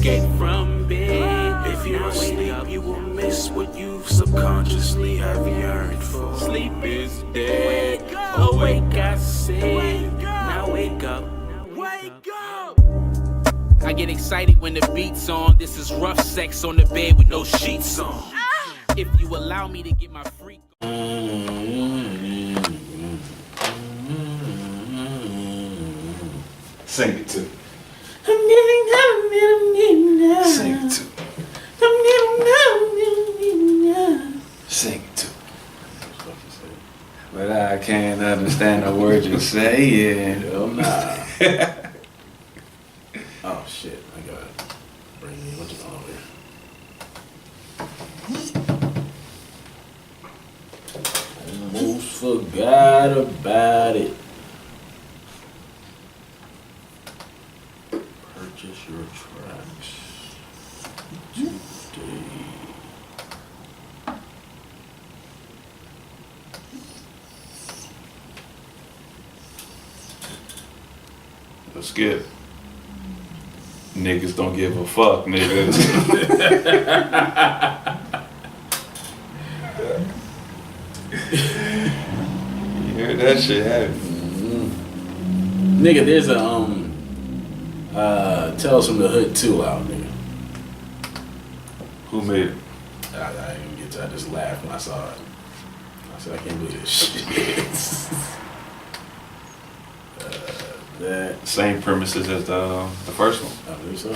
escape from bed. If you're asleep, you will miss what you subconsciously have yearned for. Sleep is dead. Awake, I said. Now wake up. Wake up. I get excited when the beat's on. This is rough sex on the bed with no sheets on. If you allow me to get my freak. Sing it too. Sing it too. Sing it too. But I can't understand the words you're saying. Oh nah. Oh shit, I gotta bring me what you on over here. Almost forgot about it. Purchase your tracks today. Let's get it. Niggas don't give a fuck, niggas. You hear that shit happen? Mm-hmm. Nigga, there's a Tales from the Hood 2 out, nigga. Who made it? I didn't get to. I just laughed when I saw it. I said, I can't believe this shit. That Same premises as the first one. I believe so.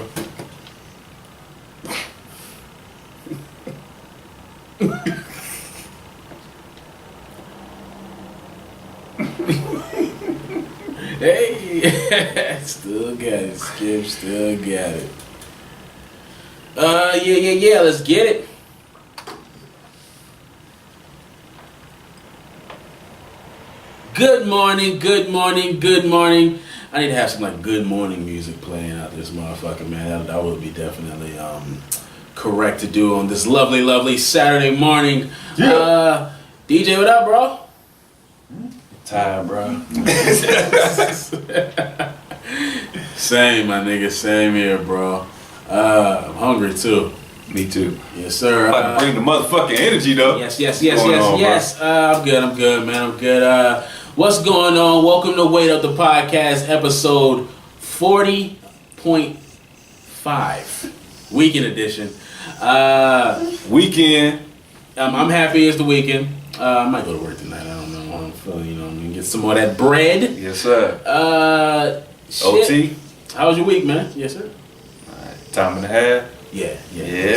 Hey, still got it. Skip still got it. Yeah. Let's get it. Good morning. I need to have some like good morning music playing out this motherfucker, man. That would be definitely correct to do on this lovely Saturday morning. Yeah. DJ, what up, bro? Tired, bro. Same, my nigga. Same here, bro. I'm hungry too. Me too. Yes, sir. I'm about to bring the motherfucking energy, though. Yes. I'm good, man. I'm good. What's going on? Welcome to Wait Up the Podcast, episode 40.5, weekend edition. Weekend. I'm happy it's the weekend. I might go to work tonight. I don't know. I'm feeling, I'm gonna get some more of that bread. Yes, sir. Shit. OT. How was your week, man? Yes, sir. Time and a half. Yeah,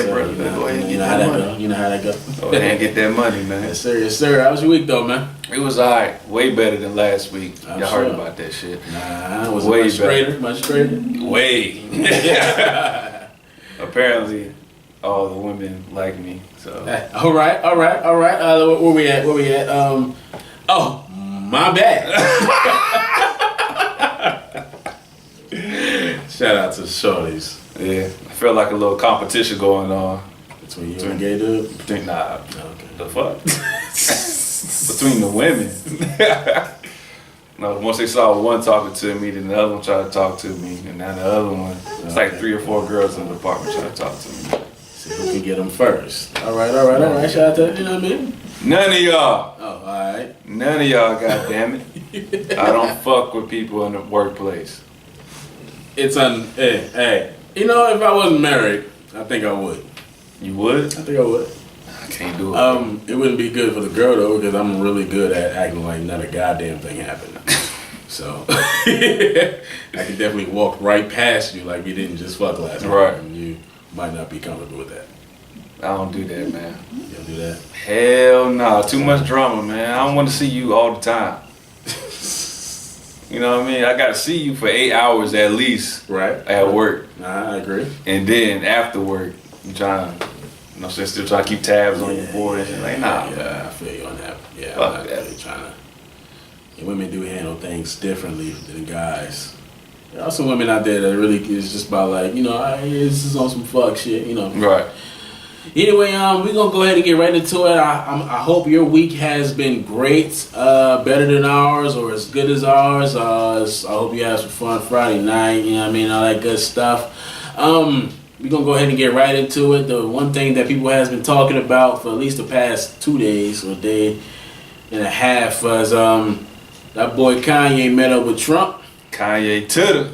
bro. Go ahead and get that money. You know how that go. Go ahead and get that money, man. Yes, sir. How was your week, though, man? It was alright. Way better than last week. I'm Y'all sure. heard about that shit. Nah, it was way much straighter. Much straighter. Way. Apparently, all the women like me. So. All right. Where we at? Oh, my bad. Shout out to the shorties. Yeah, I feel like a little competition going on. Between you and gay dude? Nah, Okay. the fuck? Between the women. No, once they saw one talking to me, then the other one tried to talk to me, and now the other one, it's like 3 or 4 girls in the apartment trying to talk to me. See who can get them first. All right. Shout out to, you know what I mean? None of y'all. Oh, all right. None of y'all, goddammit. I don't fuck with people in the workplace. Hey. You know, if I wasn't married, I think I would. You would? I think I would. I can't do it. It wouldn't be good for the girl though, because I'm really good at acting like not a goddamn thing happened. So I can definitely walk right past you like we didn't just fuck last night. Right. And you might not be comfortable with that. I don't do that, man. You don't do that? Hell no. Too much drama, man. I don't want to see you all the time. You know what I mean? I got to see you for 8 hours at least. Right. At work. Nah, I agree. And then after work, you trying to, you know, still trying to keep tabs on your boy and shit. Like, nah. Yeah, I feel you on that. Yeah, Fuck I'm not that. really trying to. Yeah, women do handle things differently than guys. There are some women out there that really is just about like, you know, this is on some fuck shit, you know. Right. Anyway, we're gonna go ahead and get right into it. I hope your week has been great, better than ours or as good as ours. I hope you had some fun Friday night, you know what I mean, all that good stuff. we're gonna go ahead and get right into it. The one thing that people has been talking about for at least the past 2 days or day and a half was that boy Kanye met up with Trump. Kanye to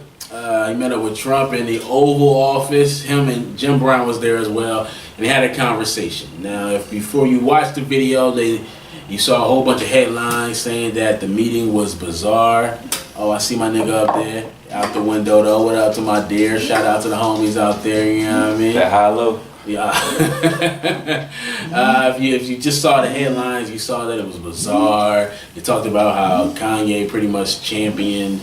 He met up with Trump in the Oval Office. Him and Jim Brown was there as well, and they had a conversation. Now, if before you watched the video, you saw a whole bunch of headlines saying that the meeting was bizarre. Oh, I see my nigga up there out the window though. What up to my dear? Shout out to the homies out there. You know what I mean? that high low. Yeah. If you just saw the headlines, you saw that it was bizarre. They talked about how Kanye pretty much championed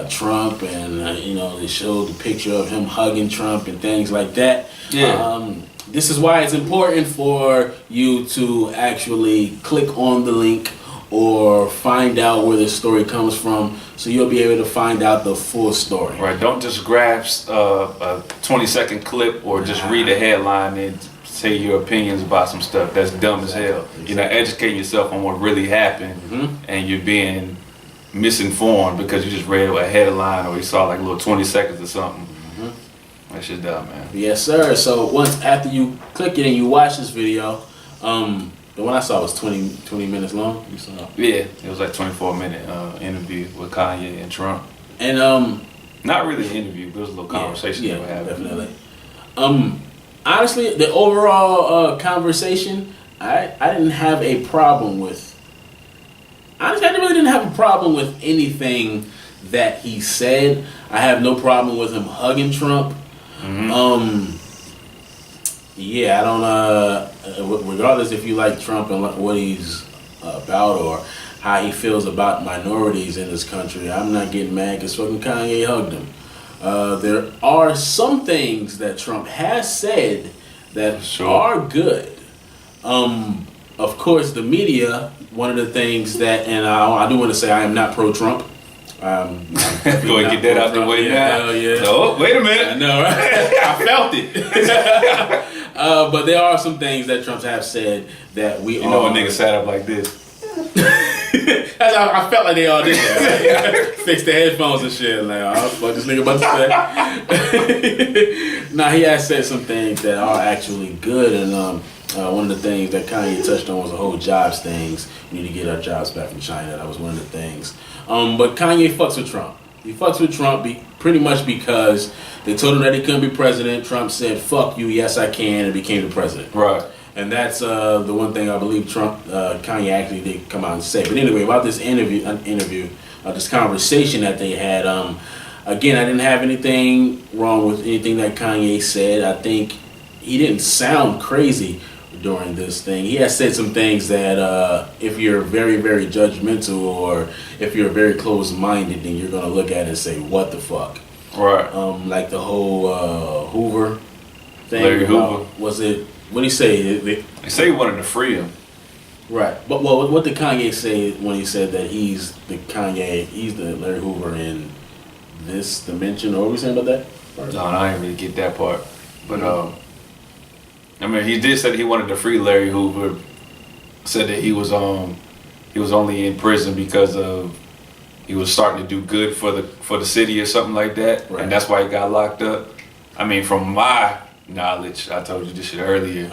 Trump, and they showed the picture of him hugging Trump and things like that. Yeah. This is why it's important for you to actually click on the link or find out where the story comes from, so you'll be able to find out the full story. Right. Don't just grasp a 20-second clip or just read the headline and say your opinions about some stuff. That's dumb as hell. Exactly. You're not educating yourself on what really happened, and you're being misinformed because you just read a headline or you saw like a little 20 seconds or something. That shit's dumb, man. Yes, sir. So once after you click it and you watch this video, the one I saw was 20 minutes long. You saw? Yeah, it was like 24-minute interview with Kanye and Trump. And Not really an interview, but it was a little conversation they were having. Definitely. Honestly, the overall conversation, I didn't have a problem with. Honestly, I really didn't have a problem with anything that he said. I have no problem with him hugging Trump. Yeah, I don't. Regardless if you like Trump and what he's about or how he feels about minorities in this country, I'm not getting mad because fucking Kanye hugged him. There are some things that Trump has said that are good. Of course, the media. One of the things that, and I do want to say, I am not pro-Trump. Go and get that out the way now. Hell yeah. No, wait a minute. I know, right? I felt it. But there are some things that Trump have said that we You know when niggas sat up like this. I felt like they all did that. Right? Fix the headphones and shit. Like, oh, fuck this nigga about to say. Nah, he has said some things that are actually good, and one of the things that Kanye touched on was the whole jobs things. We need to get our jobs back from China. That was one of the things. But Kanye fucks with Trump. He fucks with Trump pretty much because they told him that he couldn't be president. Trump said, "Fuck you, yes I can," and became the president. Right. And that's the one thing I believe Kanye actually did come out and say. But anyway, about this interview, this conversation that they had. Again, I didn't have anything wrong with anything that Kanye said. I think he didn't sound crazy during this thing. He has said some things that if you're very, very judgmental or if you're very closed-minded, then you're gonna look at it and say, "What the fuck?" Right. Like the whole Hoover thing. Larry Hoover. Was it? What did he say? They say he wanted to free him. Right. But what did Kanye say when he said that he's the Larry Hoover in this dimension? Or what were we saying about that? No, I didn't really get that part. But I mean, he did say that he wanted to free Larry Hoover. Said that he was only in prison because of he was starting to do good for the city or something like that, right. And that's why he got locked up. I mean, from my knowledge, I told you this shit earlier,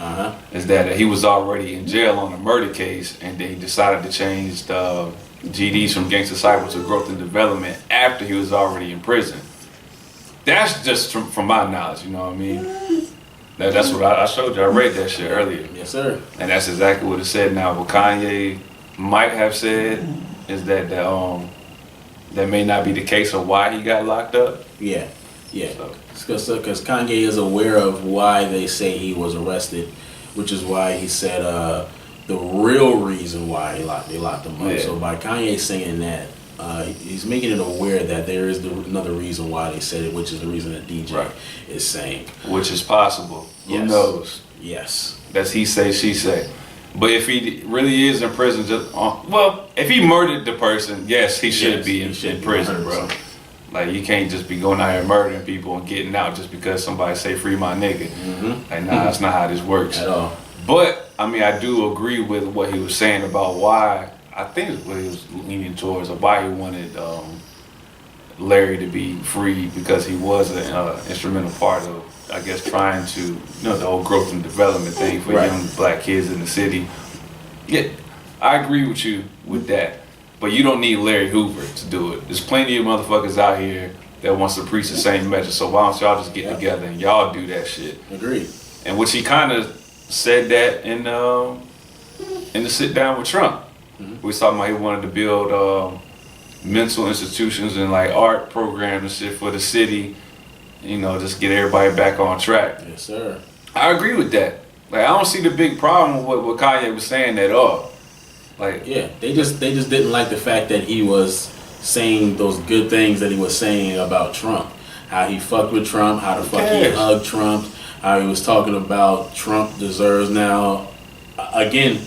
is that he was already in jail on a murder case, and then he decided to change the GDs from Gangster Cyber to Growth and Development after he was already in prison. That's just from my knowledge, you know what I mean? That's what I showed you. I read that shit earlier. Yes, sir. And that's exactly what it said. Now, what Kanye might have said is that that may not be the case of why he got locked up. Yeah. Because Kanye is aware of why they say he was arrested, which is why he said the real reason why they locked him up. Yeah. So by Kanye saying that, he's making it aware that there is another reason why they said it, which is the reason that DJ is saying. Which is possible. Yes. Who knows? Yes. That's he say, she say. But if he really is in prison, if he murdered the person, yes, he should be in prison, bro. Like, you can't just be going out here murdering people and getting out just because somebody say free my nigga. Like, nah, that's not how this works. At all. But, I mean, I do agree with what he was saying about why, I think what he was leaning towards, or why he wanted Larry to be free because he was an instrumental part of, I guess, trying to, the whole growth and development thing for young black kids in the city. Yeah, I agree with you with that, but you don't need Larry Hoover to do it. There's plenty of motherfuckers out here that wants to preach the same message, so why don't y'all just get together and y'all do that shit? Agreed. And which he kind of said that in the sit down with Trump. We was talking about he wanted to build mental institutions and like art programs and shit for the city, just get everybody back on track. Yes, sir. I agree with that. Like, I don't see the big problem with what Kanye was saying at all. Like, yeah, they just didn't like the fact that he was saying those good things that he was saying about Trump. How he fucked with Trump, how the fuck he hugged Trump, how he was talking about Trump deserves now. Again,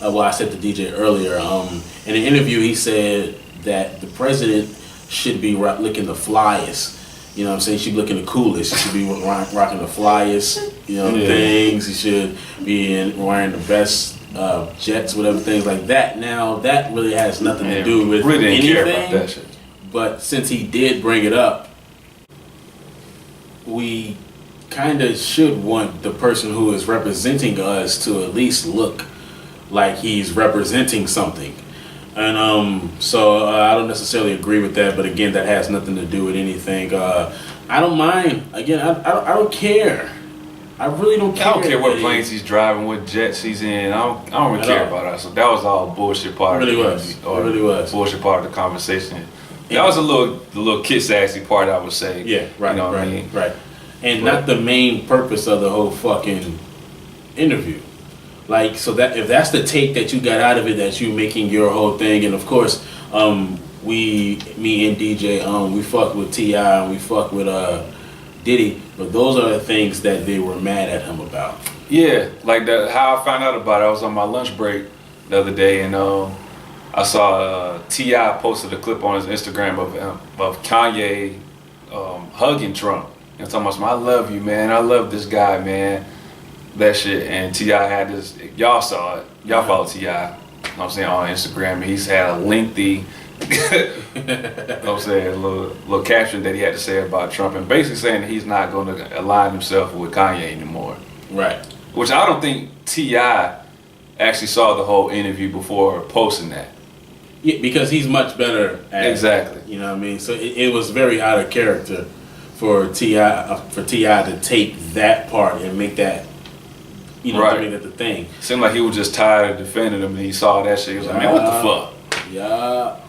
I said to DJ earlier, in an interview he said that the president should be looking the flyest. You know what I'm saying? He should be looking the coolest. He should be rocking the flyest, things. He should be wearing the best jets, whatever, things like that. Now, that really has nothing to do with really didn't anything. care about that shit. But since he did bring it up, we kind of should want the person who is representing us to at least look like he's representing something. And so I don't necessarily agree with that, but again, that has nothing to do with anything. I don't mind. Again, I don't care. I really don't care. I don't care what planes he's driving, what jets he's in. I don't really care about that. So that was all bullshit part. It really was. Bullshit part of the conversation. That was the little kiss assy part, I would say. Yeah, right. You know what I mean? Right. And not the main purpose of the whole fucking interview. Like, so that if that's the take that you got out of it, that you making your whole thing, and of course, me and DJ, we fuck with T.I. and we fuck with Diddy, but those are the things that they were mad at him about. Yeah, like that. How I found out about it, I was on my lunch break the other day, and I saw T.I. posted a clip on his Instagram of Kanye hugging Trump and talking about, I love you, man. I love this guy, man. That shit. And T.I. had this, y'all saw it. Y'all follow T.I. You know what I'm saying, on Instagram. And he's had a lengthy little caption that he had to say about Trump, and basically saying that he's not going to align himself with Kanye anymore. Right. Which I don't think T.I. actually saw the whole interview before posting that. Yeah, because he's much better at exactly. You know what I mean? So it was very out of character for T.I. to take that part and make that, right. Make that the thing. Seemed like he was just tired of defending him, and he saw that shit. He was like, man, what the fuck? Yeah.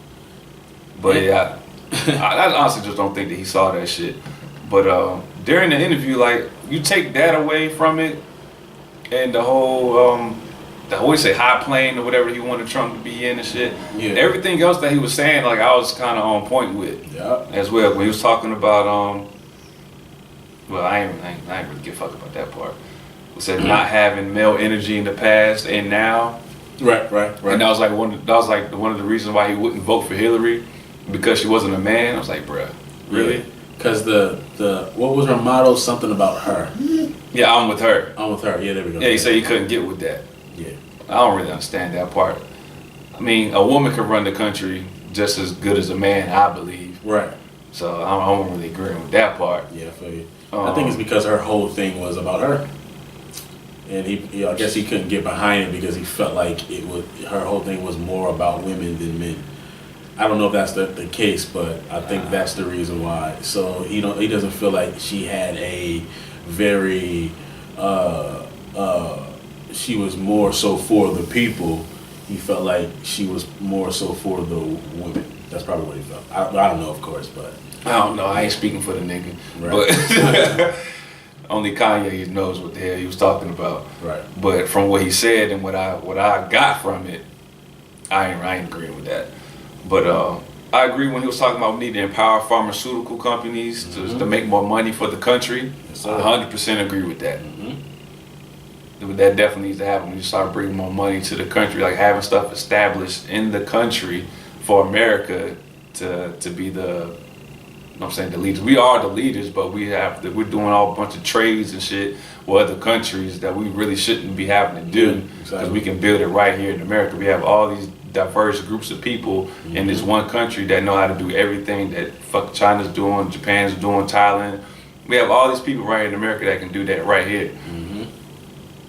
But yeah, I honestly just don't think that he saw that shit. But during the interview, like, you take that away from it, and the whole, high plane or whatever he wanted Trump to be in and shit. Yeah. Everything else that he was saying, like, I was kind of on point with as well. When he was talking about, well, I ain't really give a fuck about that part. He said not having male energy in the past and now. Right. And that was like one of the reasons why he wouldn't vote for Hillary, because she wasn't a man. I was like, bruh, really? Because the what was her motto? Something about her. Yeah, I'm with her. Yeah, there we go. Yeah, he said he couldn't get with that. Yeah. I don't really understand that part. I mean, a woman can run the country just as good as a man, I believe. Right. So I don't really agree with that part. Yeah, I feel you. I think it's because her whole thing was about her. And I guess he couldn't get behind it because he felt like her whole thing was more about women than men. I don't know if that's the case, but I think that's the reason why. So he doesn't feel like she had a very she was more so for the people. He felt like she was more so for the women. That's probably what he felt. I don't know, of course, but I don't know. I ain't speaking for the nigga, right. But only Kanye knows what the hell he was talking about. Right. But from what he said and what I got from it, I ain't agreeing with that. But I agree when he was talking about we need to empower pharmaceutical companies to make more money for the country. Yes, I 100% agree with that. That definitely needs to happen. When you start bringing more money to the country, like having stuff established in the country for America to be the, you know what I'm saying, the leaders. We are the leaders, but we're doing all a bunch of trades and shit with other countries that we really shouldn't be having to do, because we can build it right here in America. We have all these diverse groups of people in this one country that know how to do everything that fuck China's doing, Japan's doing, Thailand. We have all these people right here in America that can do that right here.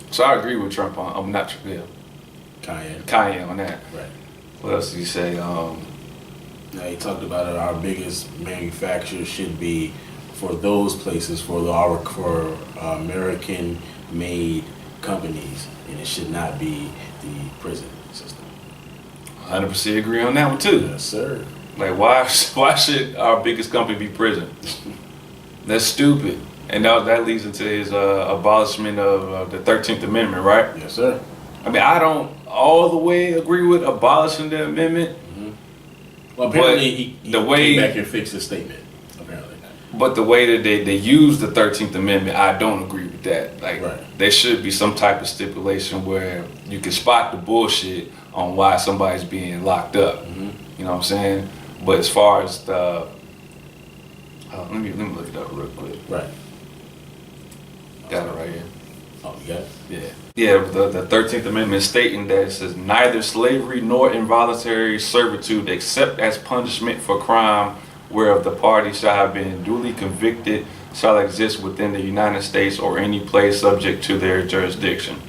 So I agree with Trump on, I'm not, yeah. Kanye on that. Right. What else did he say? Now he talked about it. Our biggest manufacturer should be for those places, for American-made companies, and it should not be the prison system. 100% agree on that one too. Yes, sir. Like why should our biggest company be prison? That's stupid. And that leads into his abolishment of the 13th Amendment, right? Yes, sir. I mean, I don't all the way agree with abolishing the amendment. Well, apparently he came back and fixed his statement, apparently. But the way that they use the 13th Amendment, I don't agree with that. Like, there should be some type of stipulation where you can spot the bullshit on why somebody's being locked up. You know what I'm saying? But as far as the... let me look it up real quick. Right. Got it right here. Oh, you got it? Yeah. Yeah, the 13th Amendment stating that it says, neither slavery nor involuntary servitude except as punishment for crime whereof the party shall have been duly convicted shall exist within the United States or any place subject to their jurisdiction.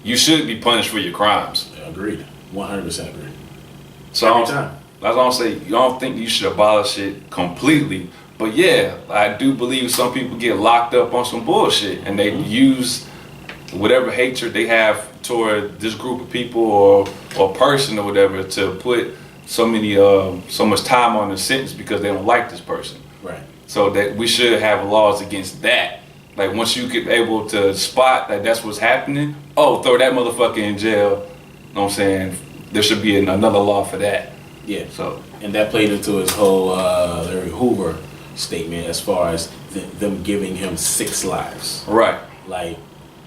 You should be punished for your crimes. Yeah, agreed. 100% agreed. So every time. That's what I'm saying. You don't think you should abolish it completely. But yeah, I do believe some people get locked up on some bullshit and they use whatever hatred they have toward this group of people or person or whatever to put so much time on the sentence because they don't like this person. Right. So that we should have laws against that. Like once you get able to spot that that's what's happening, throw that motherfucker in jail. You know what I'm saying? There should be another law for that. Yeah. So and that played into his whole Larry Hoover statement as far as them giving him 6 lives. Right. Like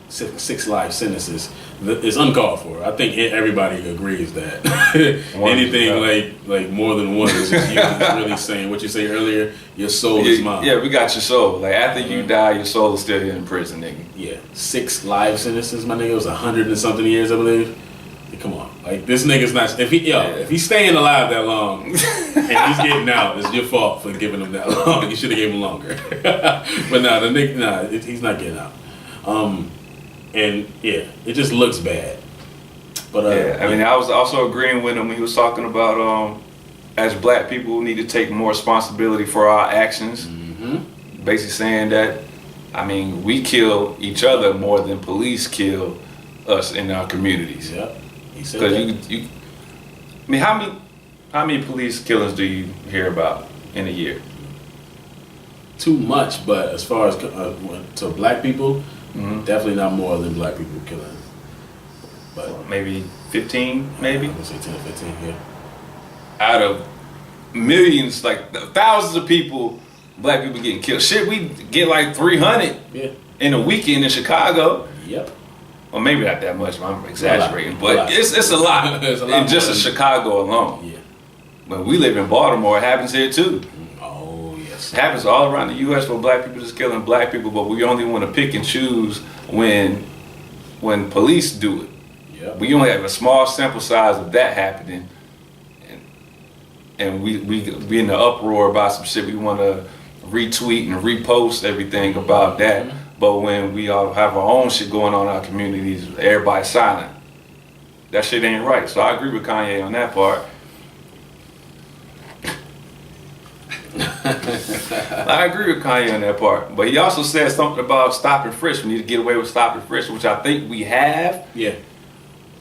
6 life sentences is uncalled for. I think everybody agrees that anything like more than one is just really saying what you say earlier. Your soul is mine. Yeah, we got your soul. Like after you die, your soul is still here in prison, nigga. Yeah, 6 life sentences, my nigga. It was 100 and something years, I believe. Come on, like this nigga's not. If he's staying alive that long and he's getting out, it's your fault for giving him that long. You should have gave him longer. But nah, the nigga, he's not getting out. And yeah, it just looks bad. But I mean, I was also agreeing with him when he was talking about as black people we need to take more responsibility for our actions. Basically saying that, I mean, we kill each other more than police kill us in our communities. Yeah. Because I mean, how many police killings do you hear about in a year? Too much, but as far as to black people, definitely not more than black people killing. But maybe 15, maybe? I would say 10 or 15, yeah. Out of millions, like thousands of people, black people getting killed. Shit, we get like 300 in a weekend in Chicago. Yep. Well, maybe not that much. I'm exaggerating, but it's a lot. It's a lot in just in Chicago alone. Yeah. When we live in Baltimore, it happens here too. Oh yes. It happens all around the U.S. where black people just killing black people, but we only want to pick and choose when police do it. Yeah. We only have a small sample size of that happening, and we in the uproar about some shit. We want to retweet and repost everything about that. But when we all have our own shit going on in our communities, everybody's silent. That shit ain't right. So I agree with Kanye on that part. I agree with Kanye on that part. But he also said something about stop and frisk. We need to get away with stop and frisk, which I think we have. Yeah.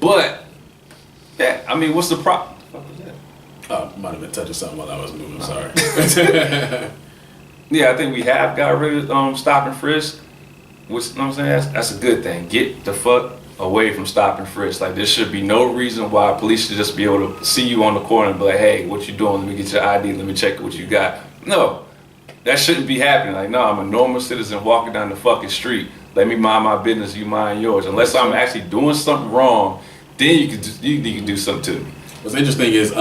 But, yeah, I mean, what's the problem? What the fuck was that? Might have been touching something while I was moving. Sorry. Yeah, I think we have got rid of stop and frisk. Which, you know what I'm saying? That's a good thing. Get the fuck away from stop and frisk. Like, there should be no reason why police should just be able to see you on the corner and be like, hey, what you doing? Let me get your ID. Let me check what you got. No, that shouldn't be happening. Like, no, I'm a normal citizen walking down the fucking street. Let me mind my business. You mind yours. Unless I'm actually doing something wrong, then you can do something to me. What's interesting is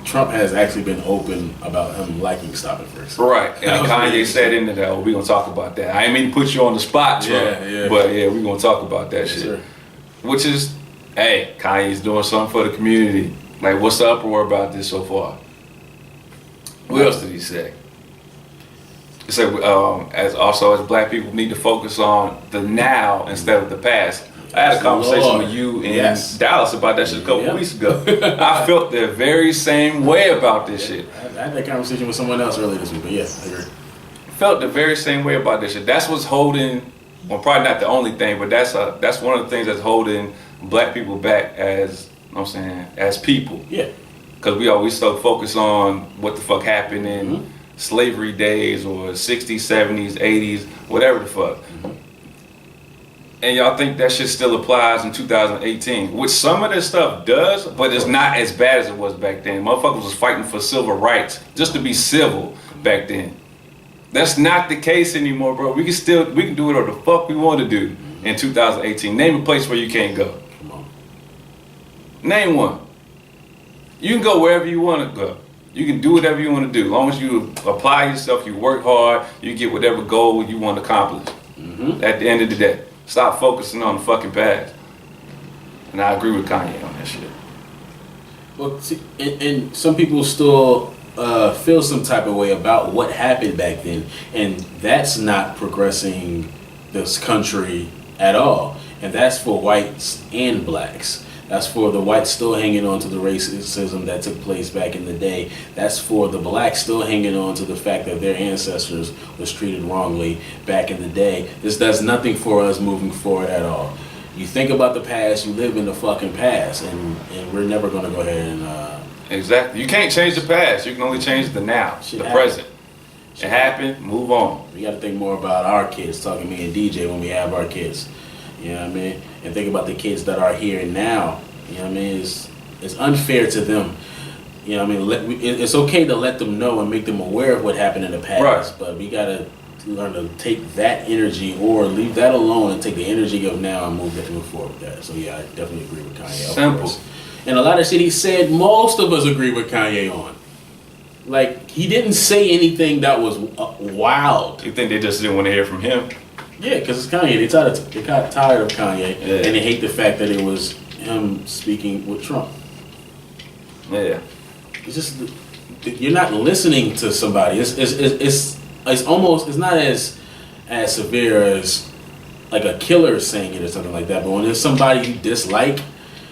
Trump has actually been open about him liking stop and frisk. Right, and Kanye said in there, we're going to talk about that. I ain't mean to put you on the spot, Trump, but yeah, we're going to talk about that shit. Sir. Which is, hey, Kanye's doing something for the community. Like, what's the uproar about this so far? What else did he say? He said, as black people, need to focus on the now instead of the past. I had a conversation with you in Dallas about that shit a couple weeks ago. I felt the very same way about this shit. I had that conversation with someone else earlier this week, but yes, I agree. Felt the very same way about this shit. That's what's holding, well, probably not the only thing, but that's one of the things that's holding black people back as, you know what I'm saying, as people. Yeah. Because we always so focus on what the fuck happened in slavery days or 60s, 70s, 80s, whatever the fuck. And y'all think that shit still applies in 2018, which some of this stuff does, but it's not as bad as it was back then. Motherfuckers was fighting for civil rights just to be civil back then. That's not the case anymore, bro. We can do whatever the fuck we want to do in 2018. Name a place where you can't go. Come on. Name one. You can go wherever you want to go. You can do whatever you want to do. As long as you apply yourself, you work hard, you get whatever goal you want to accomplish. At the end of the day. Stop focusing on the fucking past. And I agree with Kanye on that shit. Well, see, and some people still feel some type of way about what happened back then, and that's not progressing this country at all. And that's for whites and blacks. That's for the whites still hanging on to the racism that took place back in the day. That's for the blacks still hanging on to the fact that their ancestors was treated wrongly back in the day. This does nothing for us moving forward at all. You think about the past, you live in the fucking past, and we're never going to go ahead and... Exactly. You can't change the past. You can only change the now, the present. It happened, move on. We got to think more about our kids, talking me and DJ when we have our kids. You know what I mean? And think about the kids that are here now. You know what I mean? It's unfair to them. You know what I mean? It's okay to let them know and make them aware of what happened in the past. Right. But we got to learn to take that energy or leave that alone and take the energy of now and move forward with that. So yeah, I definitely agree with Kanye. Simple. And a lot of shit he said, most of us agree with Kanye on. Like, he didn't say anything that was wild. You think they just didn't want to hear from him? Yeah, because it's Kanye. They got tired of Kanye, and they hate the fact that it was him speaking with Trump. Yeah. It's just, you're not listening to somebody. It's almost, it's not as severe as like a killer saying it or something like that, but when there's somebody you dislike,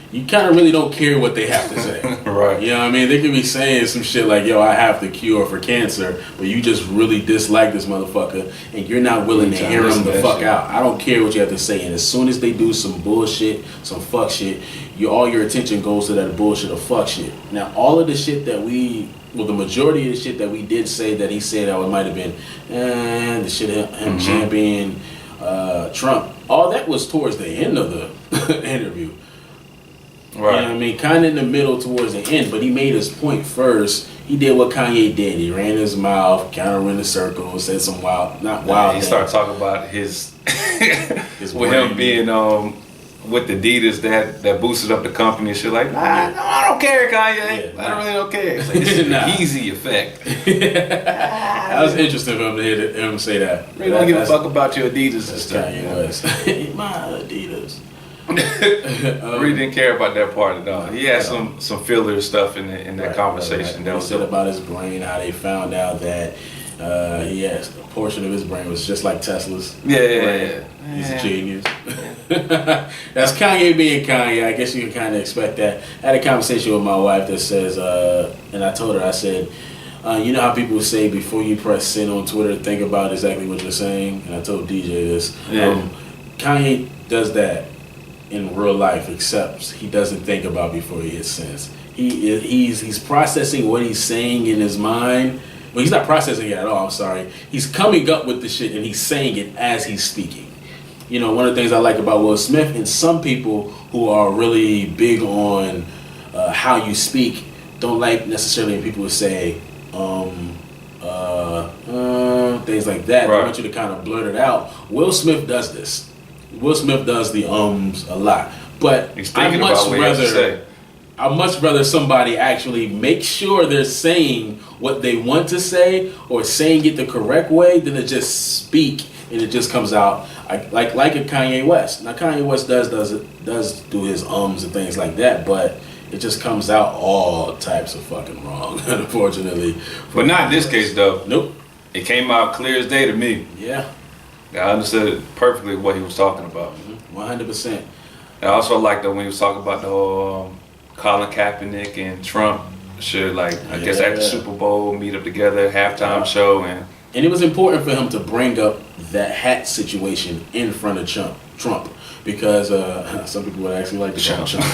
you kind of really don't care what they have to say. Right. You know what I mean? They could be saying some shit like, yo, I have the cure for cancer, but you just really dislike this motherfucker, and you're not willing to hear him the fuck out. I don't care what you have to say, and as soon as they do some bullshit, some fuck shit, all your attention goes to that bullshit or fuck shit. Now, all of the shit that the majority of the shit that we did say that he said that it might have been, the shit him championing Trump, all that was towards the end of the interview. Right. You know what I mean? Kind of in the middle towards the end, but he made his point first. He did what Kanye did. He ran his mouth, kind of ran a circle, said some wild He started talking about his with him being with Adidas that boosted up the company and shit like, no, I don't care, Kanye. I don't care. It's like, this is an easy effect. That was interesting for him to hear him say that. Really don't give a fuck about your Adidas and stuff. Kanye was. My Adidas. I really didn't care about that part at all. He had some filler stuff in that conversation. That was said about his brain, how they found out that he has a portion of his brain was just like Tesla's. Yeah. He's a genius. That's Kanye being Kanye. I guess you can kind of expect that. I had a conversation with my wife that says, and I told her, I said, you know how people say before you press send on Twitter, think about exactly what you're saying? And I told DJ this. Kanye does that in real life, except he doesn't think about before he hits send. He's processing what he's saying in his mind. Well, he's not processing it at all, I'm sorry. He's coming up with the shit and he's saying it as he's speaking. You know, one of the things I like about Will Smith, and some people who are really big on how you speak don't like necessarily when people say things like that. Right. They want you to kind of blurt it out. Will Smith does this. Will Smith does the a lot. But I'd much rather somebody actually make sure they're saying what they want to say or saying it the correct way than to just speak and it just comes out like a Kanye West. Now Kanye West does do his and things like that, but it just comes out all types of fucking wrong, unfortunately. But not in this case, though. Nope. It came out clear as day to me. Yeah. I understood perfectly what he was talking about. 100%. I also liked that when he was talking about the whole Colin Kaepernick and Trump shit, like I guess at the Super Bowl, meet up together, halftime show, and it was important for him to bring up that hat situation in front of Trump. Because some people would actually like to call him Trump.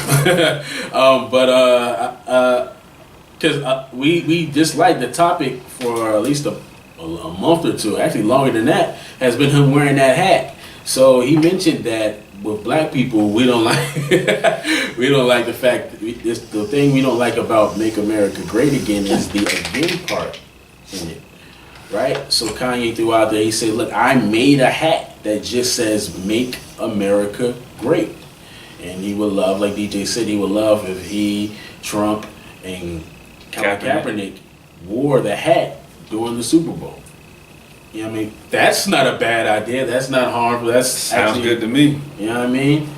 Because we disliked the topic for at least a month or two, actually longer than that, has been him wearing that hat. So he mentioned that with black people, we don't like the fact the thing we don't like about Make America Great Again is the again part in it, right? So Kanye threw out there, he said, look, I made a hat that just says Make America Great. And he would love, like DJ said, he would love if he, Trump, and Colin Kaepernick wore the hat during the Super Bowl. You know what I mean? That's not a bad idea. That's not harmful. That sounds good to me. You know what I mean?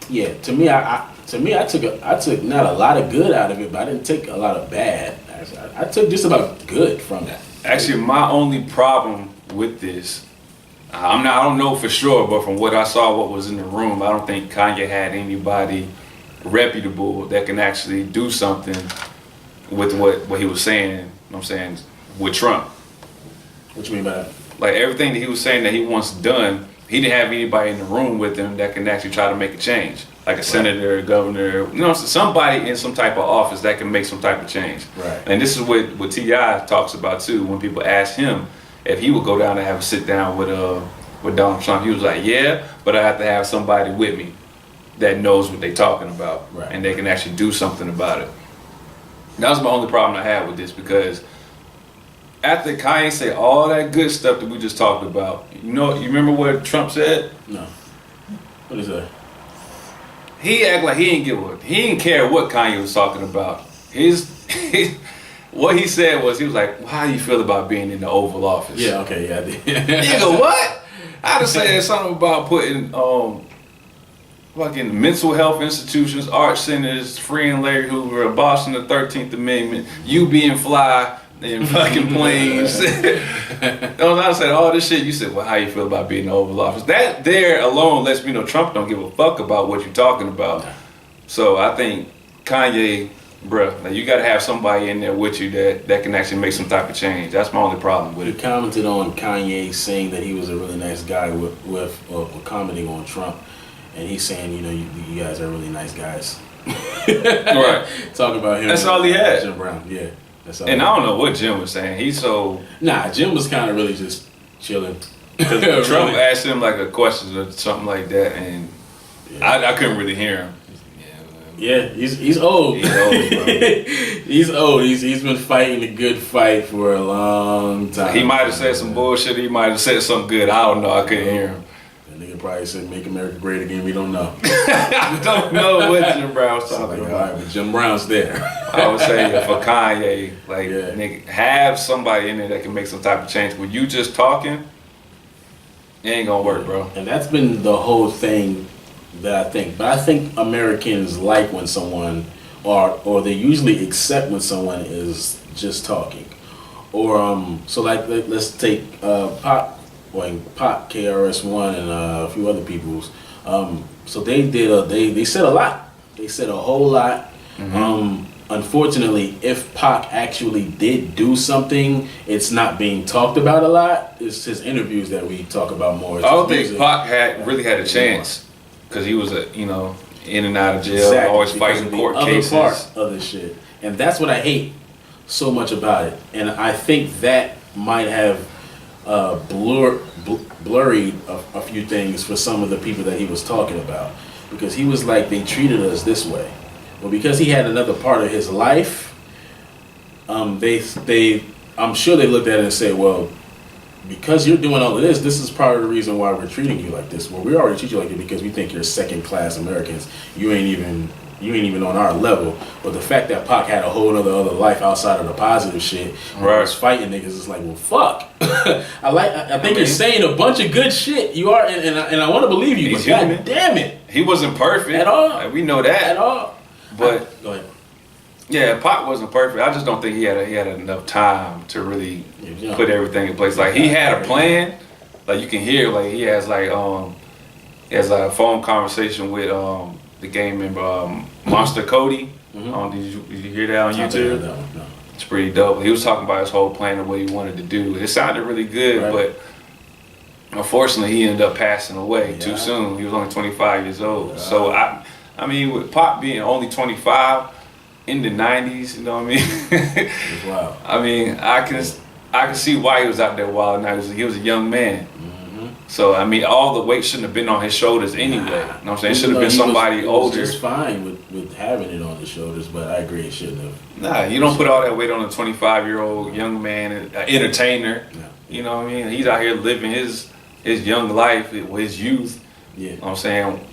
Yeah. To me, I took not a lot of good out of it, but I didn't take a lot of bad. I took just about good from that. Actually, my only problem with this, I don't know for sure, but from what I saw, what was in the room, I don't think Kanye had anybody reputable that can actually do something with what he was saying. You know what I'm saying, with Trump. What you mean by that? Like everything that he was saying that he wants done, he didn't have anybody in the room with him that can actually try to make a change. Like a senator, a governor, somebody in some type of office that can make some type of change. Right. And this is what T.I. talks about too. When people ask him if he would go down and have a sit down with Donald Trump, he was like, yeah, but I have to have somebody with me that knows what they're talking about, right, and they can actually do something about it. That was my only problem I had with this, because after Kanye said all that good stuff that we just talked about, you remember what Trump said? No. What is that? He acted like he didn't care what Kanye was talking about. What he said was, he was like, well, how do you feel about being in the Oval Office? Yeah, okay, yeah, I did. Nigga, what? I just said something about putting fucking mental health institutions, art centers, freeing Larry Hoover, abolishing the 13th Amendment, you being fly in fucking planes. I said all this shit. You said, well, how you feel about being in the Oval Office? That there alone lets me know Trump don't give a fuck about what you're talking about. So I think Kanye, bruh, like, you got to have somebody in there with you that can actually make some type of change. That's my only problem with it. He commented on Kanye saying that he was a really nice guy with commenting on Trump. And he's saying, you guys are really nice guys. Right. Talking about him. That's all he had. Jim Brown, yeah. That's all. And I don't know what Jim was saying. He's so... Nah, Jim was kind of really just chilling. Because Trump asked him like a question or something like that, and I couldn't really hear him. Yeah, he's old. He's old, bro. He's old. He's been fighting a good fight for a long time. He might have said some bullshit. He might have said something good. I don't know. I couldn't hear him. Nigga probably said "Make America Great Again." We don't know. I don't know what Jim Brown's talking about. All right, but Jim Brown's there. I would say for Kanye, nigga, have somebody in there that can make some type of change. When you just talking, it ain't gonna work, bro. And that's been the whole thing that I think. But I think Americans like when someone, or they usually accept when someone is just talking, or so like let's take Pop. Pop, KRS-One, and a few other people's. So they did. They said a lot. They said a whole lot. Mm-hmm. Unfortunately, if Pac actually did do something, it's not being talked about a lot. It's his interviews that we talk about more. I don't think Pac really had a chance, because he was in and out of jail, always fighting court cases. Other part of the shit, and that's what I hate so much about it. And I think that might have blurred a few things for some of the people that he was talking about, because he was like, they treated us this way. Well, because he had another part of his life, I'm sure they looked at it and said, well, because you're doing all of this is part of the reason why we're treating you like this. Well, we already treat you like it because we think you're second-class Americans. You ain't even you ain't even on our level. But the fact that Pac had a whole other life outside of the positive shit, when he was fighting niggas, it's like, well, fuck. I think you're saying a bunch of good shit. You are, and I want to believe you, but god damn it, he wasn't perfect at all. Like, we know that at all. But go ahead. Yeah, Pac wasn't perfect. I just don't think he had enough time to really put everything in place. Like he had a plan. Like you can hear, like he has a phone conversation with the game member Monster Cody. Did you hear that on YouTube? That one, no. It's pretty dope. He was talking about his whole plan of what he wanted to do. It sounded really good, but unfortunately he ended up passing away too soon. He was only 25 years old. So I mean, with Pac being only 25 in the 90s, you know what I mean? Wow. I mean, I can see why he was out there wild. Now he was a young man. So I mean, all the weight shouldn't have been on his shoulders anyway. You know what I'm saying? It should have been somebody older. He was just fine with having it on his shoulders, but I agree it shouldn't have. Nah, you don't put all that weight on a 25-year-old young man, an entertainer. Yeah. You know what I mean? He's out here living his young life, his youth. Yeah. You know what I'm saying?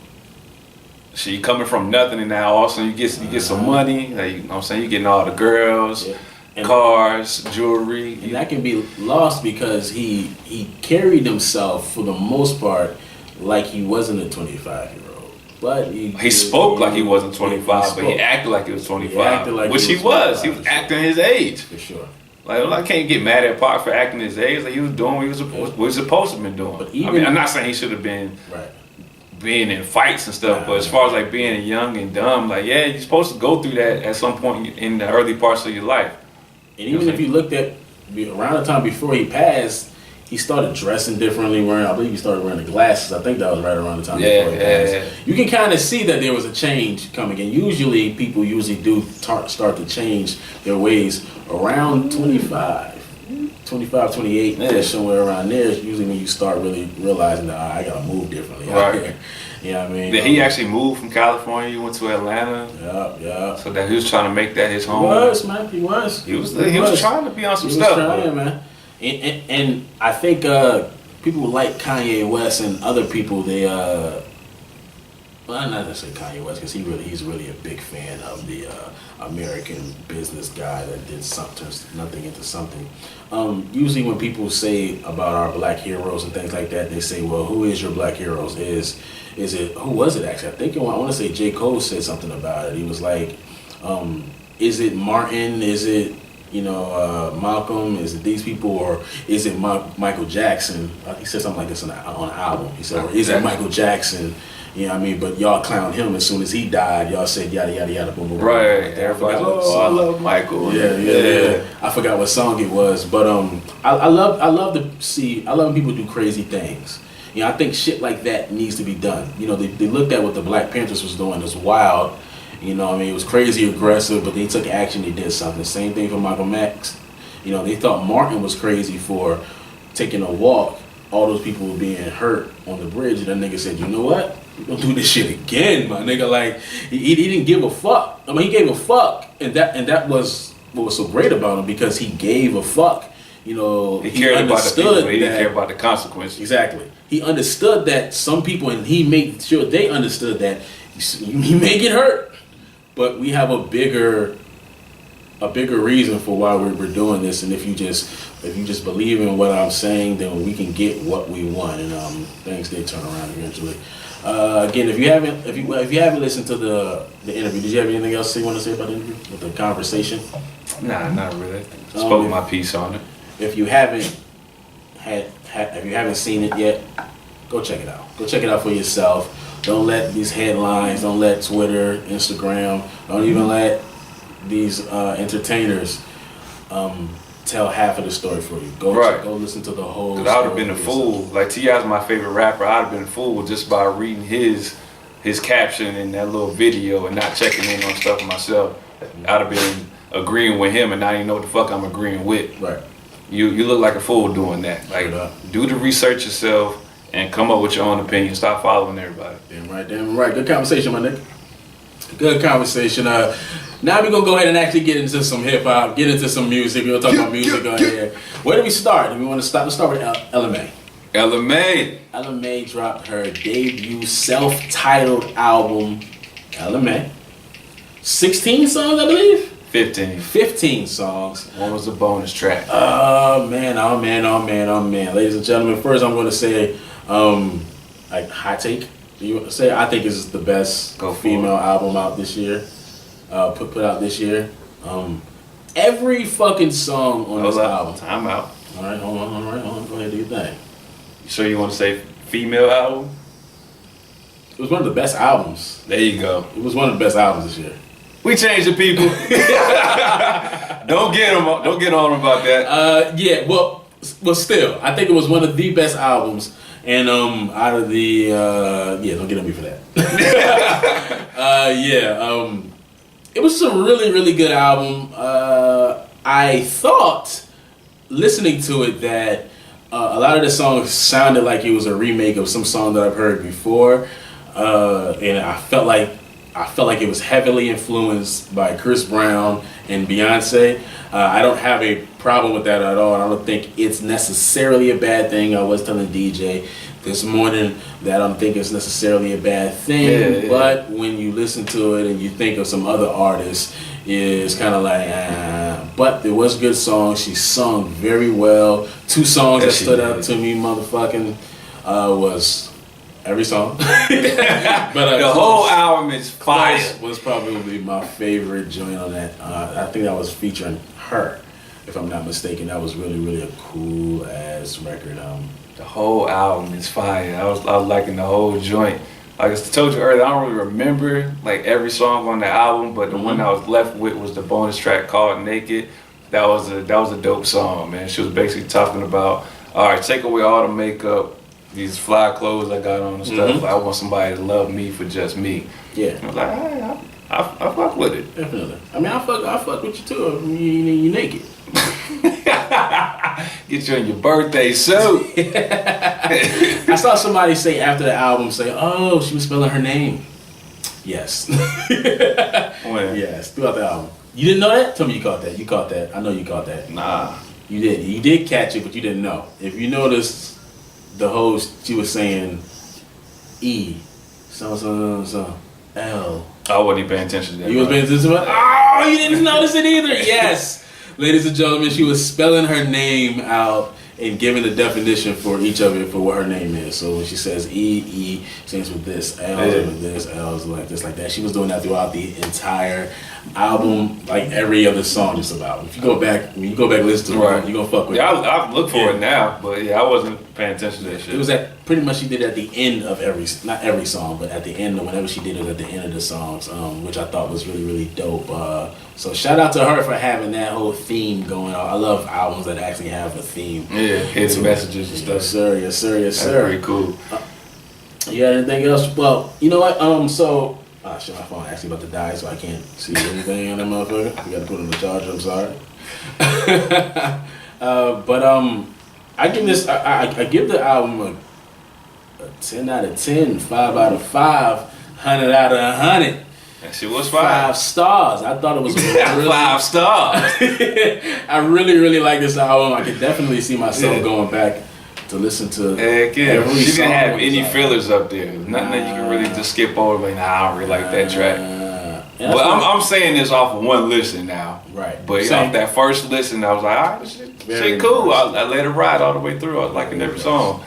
She coming from nothing, and now all of a sudden you get some money. Like, you know what I'm saying? You getting all the girls. Yeah. Cars, jewelry, and that can be lost because he carried himself for the most part like he wasn't a 25-year-old. But he spoke like he wasn't 25, but he acted like he was 25, which he was. He was acting his age. For sure. Like I can't get mad at Pac for acting his age. Like he was doing what he was supposed to have been doing. But even, I mean, I'm not saying he should have been being in fights and stuff, but as far as like being young and dumb, like you're supposed to go through that at some point in the early parts of your life. And even if you looked at around the time before he passed, he started dressing differently. I believe he started wearing the glasses. I think that was right around the time before he passed. Yeah. You can kind of see that there was a change coming. And usually, people do start to change their ways around 25, 28, somewhere around there. Is usually when you start really realizing that I gotta move differently out here. You know what I mean? Did he actually move from California? He went to Atlanta. Yeah. So that he was trying to make that his home. He was. He was trying to be on some stuff. Trying, man. And I think people like Kanye West and other people. They well, not necessarily Kanye West because he's really a big fan of the American business guy that did turns nothing into something. Usually when people say about our black heroes and things like that, they say, well, who is your black heroes? Is it, who was it actually? I want to say J. Cole said something about it. He was like, is it Martin? Is it, Malcolm? Is it these people? Or is it Michael Jackson? He said something like this on an album. He said, or is it Michael Jackson? You know what I mean? But y'all clowned him as soon as he died. Y'all said yada yada yada boom boom. Right. Everybody's I love Michael. Yeah. I forgot what song it was, but I love when people do crazy things. I think shit like that needs to be done. They looked at what the Black Panthers was doing as wild. It was crazy aggressive, but they took action. They did something. The same thing for Malcolm X. They thought Martin was crazy for taking a walk. All those people were being hurt on the bridge, and that nigga said, "You know what? We're gonna do this shit again, my nigga." Like he didn't give a fuck. I mean, he gave a fuck, and that was what was so great about him because he gave a fuck. He cared about the people. He didn't care about the consequences. Exactly. He understood that some people, and he made sure they understood that you may get hurt, but we have a bigger reason for why we're doing this. And if you just believe in what I'm saying, then we can get what we want, and things they turn around eventually. Again, if you haven't listened to the interview, did you have anything else you want to say about the interview, with the conversation? Nah, not really. Spoke my piece on it. If you haven't seen it yet, go check it out. Go check it out for yourself. Don't let these headlines, don't let Twitter, Instagram, don't even let these entertainers tell half of the story for you. Go listen to the whole story. I would have been a fool. Like T.I.'s my favorite rapper. I'd have been a fool just by reading his caption in that little video and not checking in on stuff myself. I'd have been agreeing with him and not even know what the fuck I'm agreeing with. Right. You look like a fool doing that. Like, do the research yourself and come up with your own opinion. Stop following everybody. Damn right. Good conversation, my nigga. Good conversation. Now we're gonna go ahead and actually get into some hip hop, get into some music. We're gonna talk about music on here. Where do we start? Do we want to start? Let's start with LMA. LMA dropped her debut self-titled album, LMA. 16 songs, I believe. 15. 15 songs. One was a bonus track. Oh man. Ladies and gentlemen, first I'm going to say, like hot take. You say I think this is the best female album out this year. Put out this year. Every fucking song on this album. Time out. All right, hold on. Go ahead, do your thing. You sure you want to say female album? It was one of the best albums. There you go. It was one of the best albums this year. We changed the people. Don't get on them about that. Yeah, well, still, I think it was one of the best albums. And out of the don't get on me for that. It was a really, really good album. I thought, listening to it, that a lot of the songs sounded like it was a remake of some song that I've heard before, and I felt like it was heavily influenced by Chris Brown and Beyonce. I don't have a problem with that at all. I don't think it's necessarily a bad thing. I was telling DJ this morning that I don't think it's necessarily a bad thing, yeah. But when you listen to it and you think of some other artists, it's kind of like, but there was good songs. She sung very well. 2 songs that stood out to me, motherfucking, was every song. But the whole album is fire. Was probably my favorite joint on that. I think that was featuring her, if I'm not mistaken. That was really, really a cool ass record. The whole album is fire. I was liking the whole joint. Like I told you earlier, I don't really remember like every song on the album, but the one I was left with was the bonus track called "Naked." That was a dope song, man. She was basically talking about, all right, take away all the makeup, these fly clothes I got on and stuff. Like, I want somebody to love me for just me. Yeah. I was like, I fuck with it. Definitely. I mean, I fuck with you too. I mean, you naked. Get you in your birthday suit. I saw somebody say after the album, oh, she was spelling her name. Yes. When? Yes, throughout the album. You didn't know that? Tell me you caught that. You caught that. I know you caught that. Nah. You did. You did catch it, but you didn't know. If you noticed, the host, she was saying E, so, L. I wasn't even paying attention to that. You was paying attention to it? Oh, you didn't notice it either. Yes. Ladies and gentlemen, she was spelling her name out and giving the definition for each of it for what her name is. So when she says E stands with this, L with this, L is like this, like that. She was doing that throughout the entire album, like every other song just about. If you go back, and listen to it, you're gonna fuck with it. I look for it now, but I wasn't paying attention to that shit. It was pretty much she did it at the end of not every song, but at the end of whenever she did it at the end of the songs, which I thought was really, really dope. So shout out to her for having that whole theme going on. I love albums that actually have a theme. Yeah, hidden messages and stuff. Yes, sir. That's very cool. You got anything else? Well, you know what? Shit, my phone actually about to die, so I can't see anything on that motherfucker. I gotta put it on the charger. I'm sorry. I give this. I give the album a 10 out of 10, 5 out of 5, 100 out of 100. That shit was 5 stars. I thought it was really, 5 stars. I really, really like this album. I could definitely see myself going back to listen to Heck yeah. every She song. didn't have any fillers up there. Nothing that you can really just skip over. Like, I don't really like that track. But I'm saying this off of one listen now. Right. But off that first listen, I was like, all right, this shit cool. I let it ride all the way through. I was liking every song.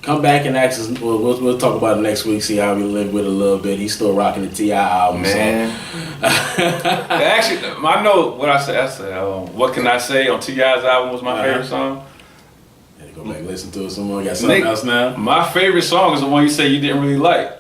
Come back and ask us. We'll talk about it next week. See how we live with it a little bit. He's still rocking the T.I. album, man. So. Actually, I know what I said. What Can I Say on T.I.'s album was my favorite song. Go back and listen to it some more. Got something else now. My favorite song is the one you say you didn't really like.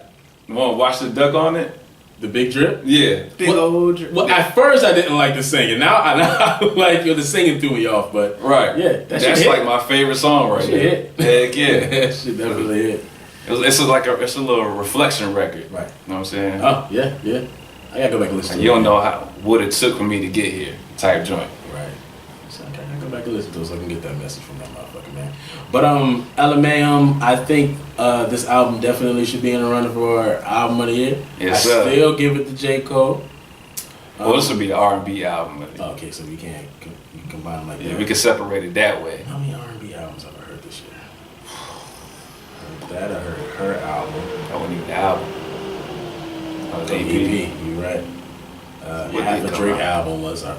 You want to watch the duck on it? The Big Drip? Yeah. Big old drip. Well, at first I didn't like the singing. Now I like the singing threw me off, but right. Yeah, that's like my favorite song right there. Heck yeah. That shit definitely hit. It's a little reflection record. Right. You know what I'm saying? Oh, yeah. I gotta go back and listen to it. You don't know what it took for me to get here, type joint. Right. So I gotta go back and listen to it so I can get that message from that motherfucker, man. But LMA, I think this album definitely should be in the running for album of the year. Yes, I still give it to J. Cole. Well, this would be the R&B album. Okay, so we can't combine them like that. Yeah, we can separate it that way. How many R&B albums have I heard this year? I heard her album. That wasn't even the album. That was EP. You right. Half a Drake album was an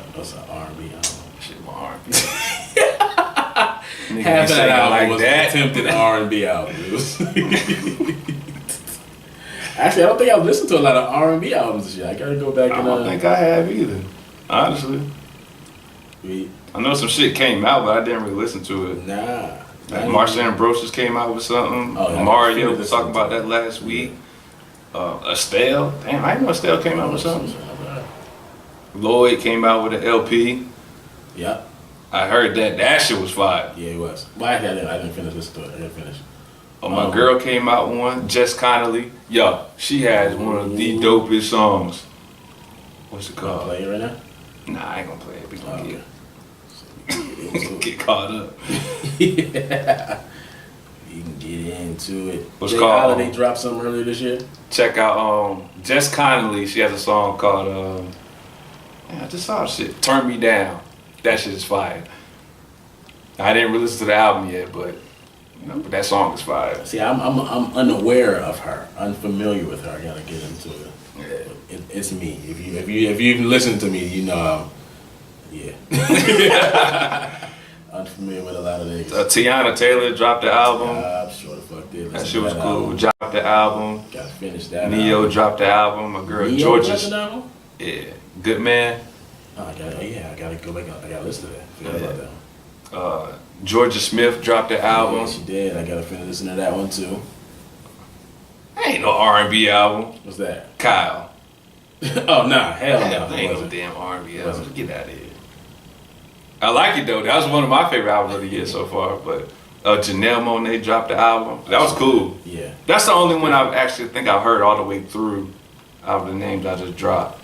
R&B album. Shit, my R&B. Half of that album like was that. an attempted R&B album. It was Actually, I don't think I've listened to a lot of R&B albums this year. I gotta go back I and. don't think I have either. Honestly, I know some shit came out, but I didn't really listen to it. Nah. Like Marsha Ambrosius came out with something. Oh, yeah, Mario was talking about that last week. Estelle, damn, I didn't know Estelle came out with something. Lloyd came out with an LP. Yep. I heard that shit was fire. Yeah, it was. Well, actually, I didn't finish listening to it. I didn't finish. My girl came out with one, Jess Connolly. Yo, she has one of the dopest songs. What's it called? Play it right now? Nah, I ain't gonna play it. We gonna get Get caught up. Yeah. You can get into it. What's Jay called? Holiday dropped something earlier this year. Check out Jess Connolly. She has a song called I just saw shit. Turn Me Down. That shit is fire. I didn't really listen to the album yet, but but that song is fire. See, I'm unaware of her, unfamiliar with her. I gotta get into it. Yeah. It's me. If you even listen to me, you know. Yeah. Unfamiliar with a lot of niggas. Tiana Taylor dropped the album. I'm sure the fuck did. That shit was cool. Dropped the album. Gotta finish that. Neo dropped the album. My girl Georgia. Yeah. Good Man. Oh, I gotta go back. I gotta listen to that. Forgot about that. Georgia Smith dropped the album. Yeah, she did. I gotta finish listening to that one too. Ain't no R&B album. What's that? Kyle. Oh nah, hell no. Ain't no damn R&B album. Get out of here. I like it though. That was one of my favorite albums of the year so far. But Janelle Monáe dropped the album. That was cool. Yeah. That's the only one I've actually think I've heard all the way through out of the names I just dropped.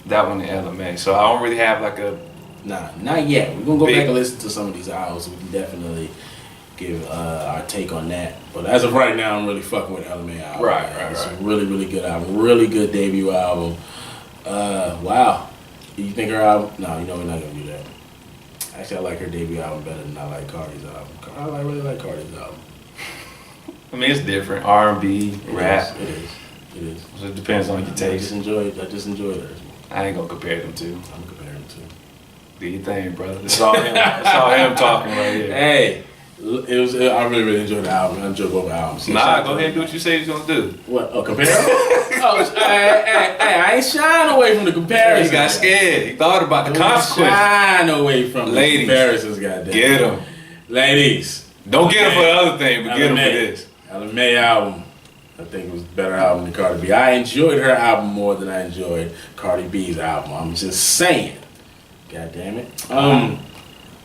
That one in LMA. So I don't really have like a... Nah, not yet. We're gonna go back and listen to some of these albums. We can definitely give our take on that. But as of right now, I'm really fucking with LMA album. Right. It's a really, really good album. Really good debut album. Wow. You think her album? No, you know we're not gonna do that. Actually, I like her debut album better than I like Cardi's album. I really like Cardi's album. I mean, it's different. R&B, rap. It is. So it depends on your I just taste. enjoyed her. I ain't gonna compare them two. I'm comparing them to. Do your thing, brother. It's all him. It's all him talking right here. Hey, I really enjoyed the album. I enjoyed both albums. Nah, go ahead and do what you say you're gonna do. What? Oh, compare? Hey, I ain't shying away from the comparison. He got scared. He thought about the consequences. Shying away from the comparisons, goddamn. Get him. Ladies. Don't get him for the other thing, but get him for this. LMA album. I think it was a better album than Cardi B. I enjoyed her album more than I enjoyed Cardi B's album. I'm just saying. God damn it.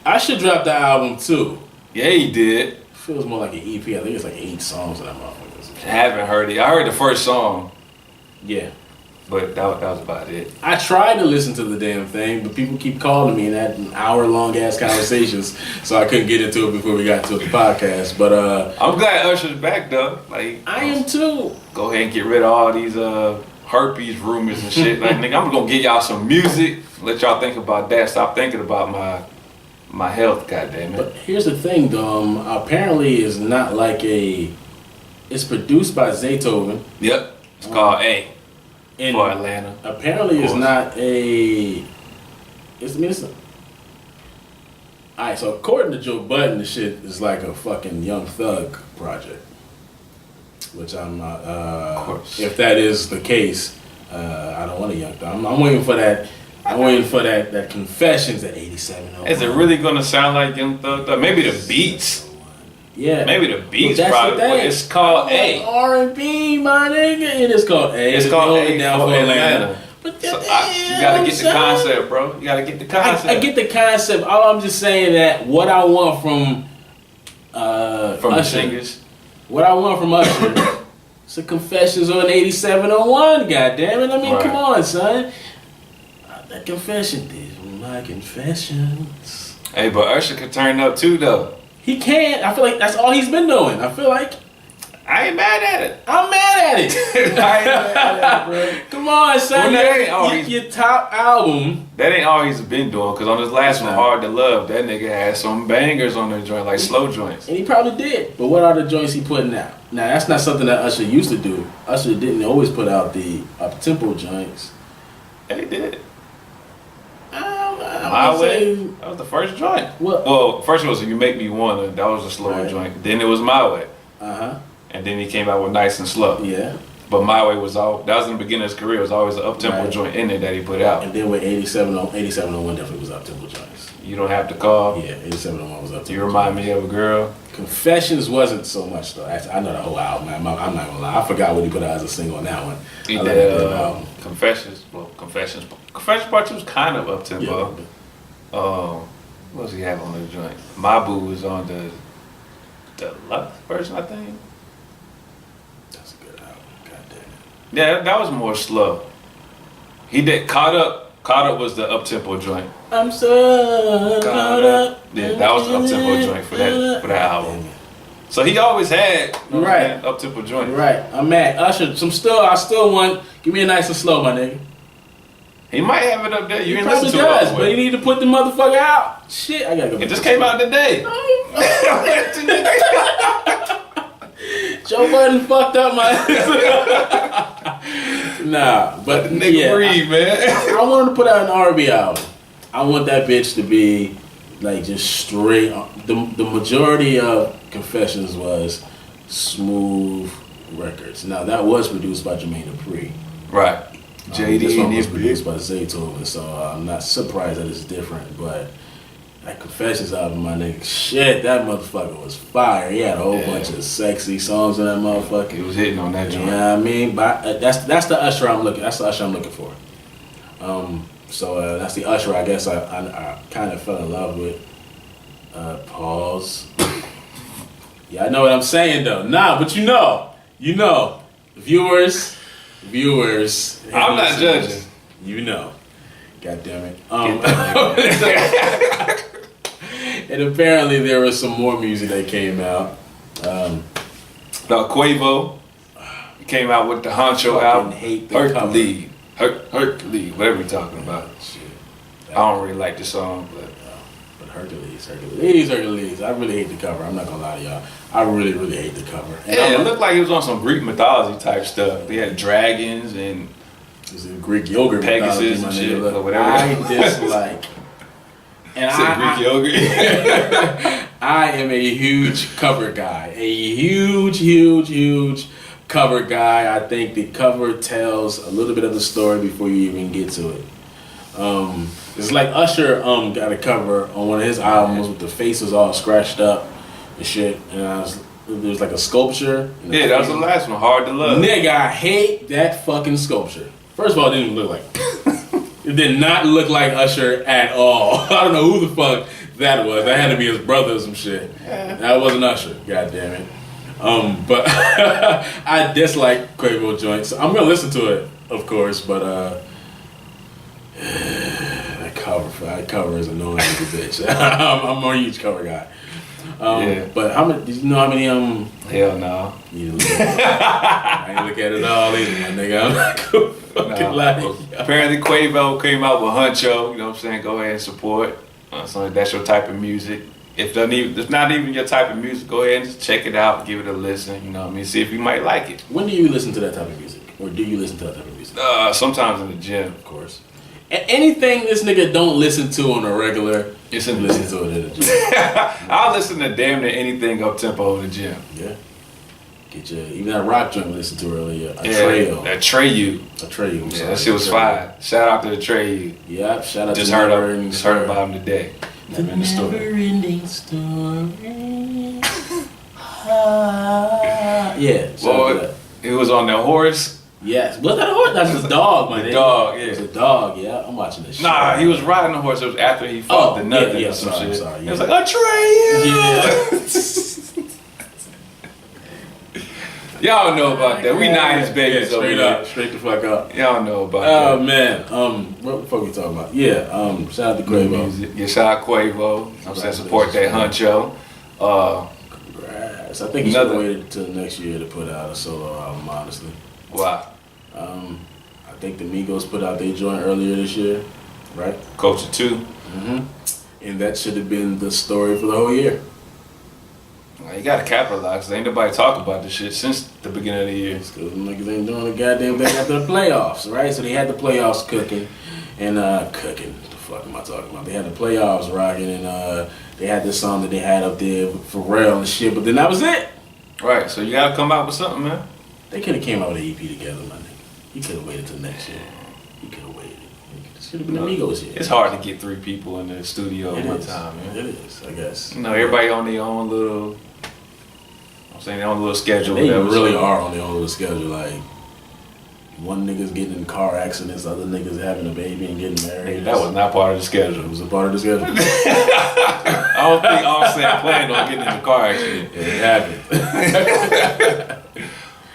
I should drop the album too. Yeah, he did. Feels more like an EP. I think it's like 8 songs that I'm off of. I haven't heard it. I heard the first song, Yeah. but that was about it. I tried to listen to the damn thing, but people keep calling me and having hour-long ass conversations, so I couldn't get into it before we got to the podcast. But I'm glad Usher's back though. Like I am too. Go ahead and get rid of all these herpes rumors and shit. Like nigga, I'm gonna get y'all some music. Let y'all think about that. Stop thinking about my health. Goddamn it. But here's the thing, though. Apparently, it's not like it's produced by Zaytoven. Yep. It's called A. And for Atlanta. Apparently, it's not a. It's alright, so according to Joe Budden, the shit is like a fucking Young Thug project. Which I'm not. Of course. If that is the case, I don't want a Young Thug. I'm waiting for that. I'm waiting for that Confessions at 87. Is it really gonna sound like Young Thug? Maybe the beats. Yeah. Maybe the beats that's probably. The thing. But it's called A. R&B, my nigga. It is called A. It's called A down for for Atlanta. But So you gotta get the concept, bro. You gotta get the concept. I get the concept. All I'm just saying that what I want from the singers. What I want from Usher. It's a Confessions on 8701. God damn it! I mean, Right. come on, son. That confession, these were my confessions. Hey, but Usher could turn up too, though. He can't. I feel like that's all he's been doing. I feel like I ain't mad at it. I'm mad at it. I ain't mad at it, bro. Come on, son. Well, that ain't always- Your top album. That ain't all he's been doing, because on his last one, Hard to Love, that nigga had some bangers on that joint, like slow joints. And he probably did. But what are the joints he putting out? Now, that's not something that Usher used to do. Usher didn't always put out the up-tempo joints. Yeah, he did. I My would Way. say, That was the first joint. What? Well, first it was You Make Me Wanna. That was a slower Right. joint. Then it was My Way. uh-huh, And then he came out with Nice and Slow. yeah. But My Way was all, that was in the beginning of his career. It was always an up-tempo Right. joint in it that he put out. And then with 8701 definitely was up-tempo joints. You Don't Have to Call. Yeah, 8701 was up-tempo. You Remind Me of a Girl. Confessions wasn't so much though. Actually, I know the whole album, man. I'm not gonna lie. I forgot what he put out as a single on that one. He I like did that album. Confessions. Well, Confessions. Confessions Part 2 was kind of up-tempo. Yeah. What does he have on the joint? My Boo was on the deluxe version, I think. That's a good album. God damn it. Yeah, that was more slow. He did Caught Up. Caught Up was the up-tempo joint. I'm so caught up. Yeah, that was the up-tempo joint for that album. So he always had Right. up-tempo joint. Right. I'm mad. Usher, I still want. Give me a Nice and Slow, my nigga. He might have it up there. You He ain't probably listen to it all does, the but he way. need to put the motherfucker out. Shit, I gotta go. It just came out today. Joe Budden fucked up my. Nah, but Nigga yeah, breathe, man. I want him to put out an R&B album. I want that bitch to be like just straight. The majority of Confessions was smooth records. Now that was produced by Jermaine Dupri. Right. This JD one and was his produced by Zaytoven, so I'm not surprised that it's different. But that Confessions album, my nigga, shit, that motherfucker was fire. He had a whole bunch of sexy songs in that motherfucker. He was hitting on that You joint. know what I mean? But that's the Usher I'm looking. That's the Usher I'm looking for. So that's the Usher I guess I kind of fell in love with. Pause. Yeah, I know what I'm saying though. Nah, but you know, viewers. I'm not judging. You know. God damn it. Get And apparently there was some more music that came out. Now Quavo came out with the Honcho Fucking album. hate the cover. Hercules. Hercules, whatever you're talking about. Shit. I don't really like the song, but But Hercules. I really hate the cover. I'm not gonna lie to y'all. I really, really hate the cover. And yeah, it looked like he was on some Greek mythology type stuff. They had dragons and it's a Greek yogurt Pegasus mythology, my and nigga. shit, Look, or whatever. I dislike. And Greek yogurt. I am a huge cover guy. A huge cover guy. I think the cover tells a little bit of the story before you even get to it. It's like Usher got a cover on one of his albums with the faces all scratched up and shit. And there was like a sculpture. Yeah, that was the last one, Hard to Love. Nigga, I hate that fucking sculpture. First of all, it didn't look like it did not look like Usher at all. I don't know who the fuck that was. That had to be his brother or some shit. That wasn't Usher. God damn it. But I dislike Quavo joints. I'm gonna listen to it, of course, but that cover is annoying as a bitch. I'm a huge cover guy. Yeah. But how many? Did you know how many? Hell no. You didn't look at it. I didn't look at it all either, my nigga. I'm not gonna fucking lie. Well, apparently Quavo came out with Honcho. You know what I'm saying? Go ahead and support. So if that's your type of music. If it's not even your type of music, go ahead and just check it out, give it a listen. You know what I mean? See if you might like it. When do you listen to that type of music, or do you listen to that type of music? Sometimes in the gym. Of course. Anything this nigga don't listen to on a regular, It's you in the listen gym. to it in the gym. I'll listen to damn near anything up tempo in the gym. Yeah. Get your even that rock joint we listened to earlier. That Treyu. Atreyu. Yeah, that shit was fire. Shout out to the Treyu. Yeah, shout out Just to heard Never-Ending just heard Story. about him today. The I'm in the store. Never-Ending Story. Yeah. Shout out to that. He was on the horse. Yes. Was that a horse? That's his dog, my The nigga. dog, yeah. It was a dog, yeah. I'm watching this shit. Nah, he was riding the horse. It was after he fought the nothing yeah, or some sorry, shit. sorry, It yeah. was like, Atreyu! Yeah. Y'all know about that. We 90s babies Yeah, over straight here. up. Straight the fuck up. Y'all know about Oh that. man, what the fuck we talking about? Yeah, shout out to Quavo. Music. Yeah, shout out Quavo. I'm saying support that Honcho. Congrats. I think he should have Another- waited till next year to put out a solo album, honestly. Wow. I think the Migos put out their joint earlier this year, right? Culture 2. And that should have been the story for the whole year. You gotta capitalize. 'Cause ain't nobody talk about this shit since the beginning of the year. Because niggas ain't doing the goddamn thing after the playoffs, right? So they had the playoffs cooking, and cooking. What the fuck am I talking about? They had the playoffs rocking, and they had this song that they had up there for Pharrell and shit. But then that was it. Right. So you gotta come out with something, man. They could have came out with an EP together, my nigga. He could have waited till next year. He could have waited. It should have been Amigos here. It's hard to get 3 people in the studio at one time, man. It is, I guess. You know, everybody on their own little. I'm saying their own little schedule. They whatever, really so. are on their own little schedule. Like, one nigga's getting in car accidents, other niggas having a baby and getting married. That was not part of the schedule. It was a part of the schedule. I don't think Offset planned on getting in the car accident. It happened.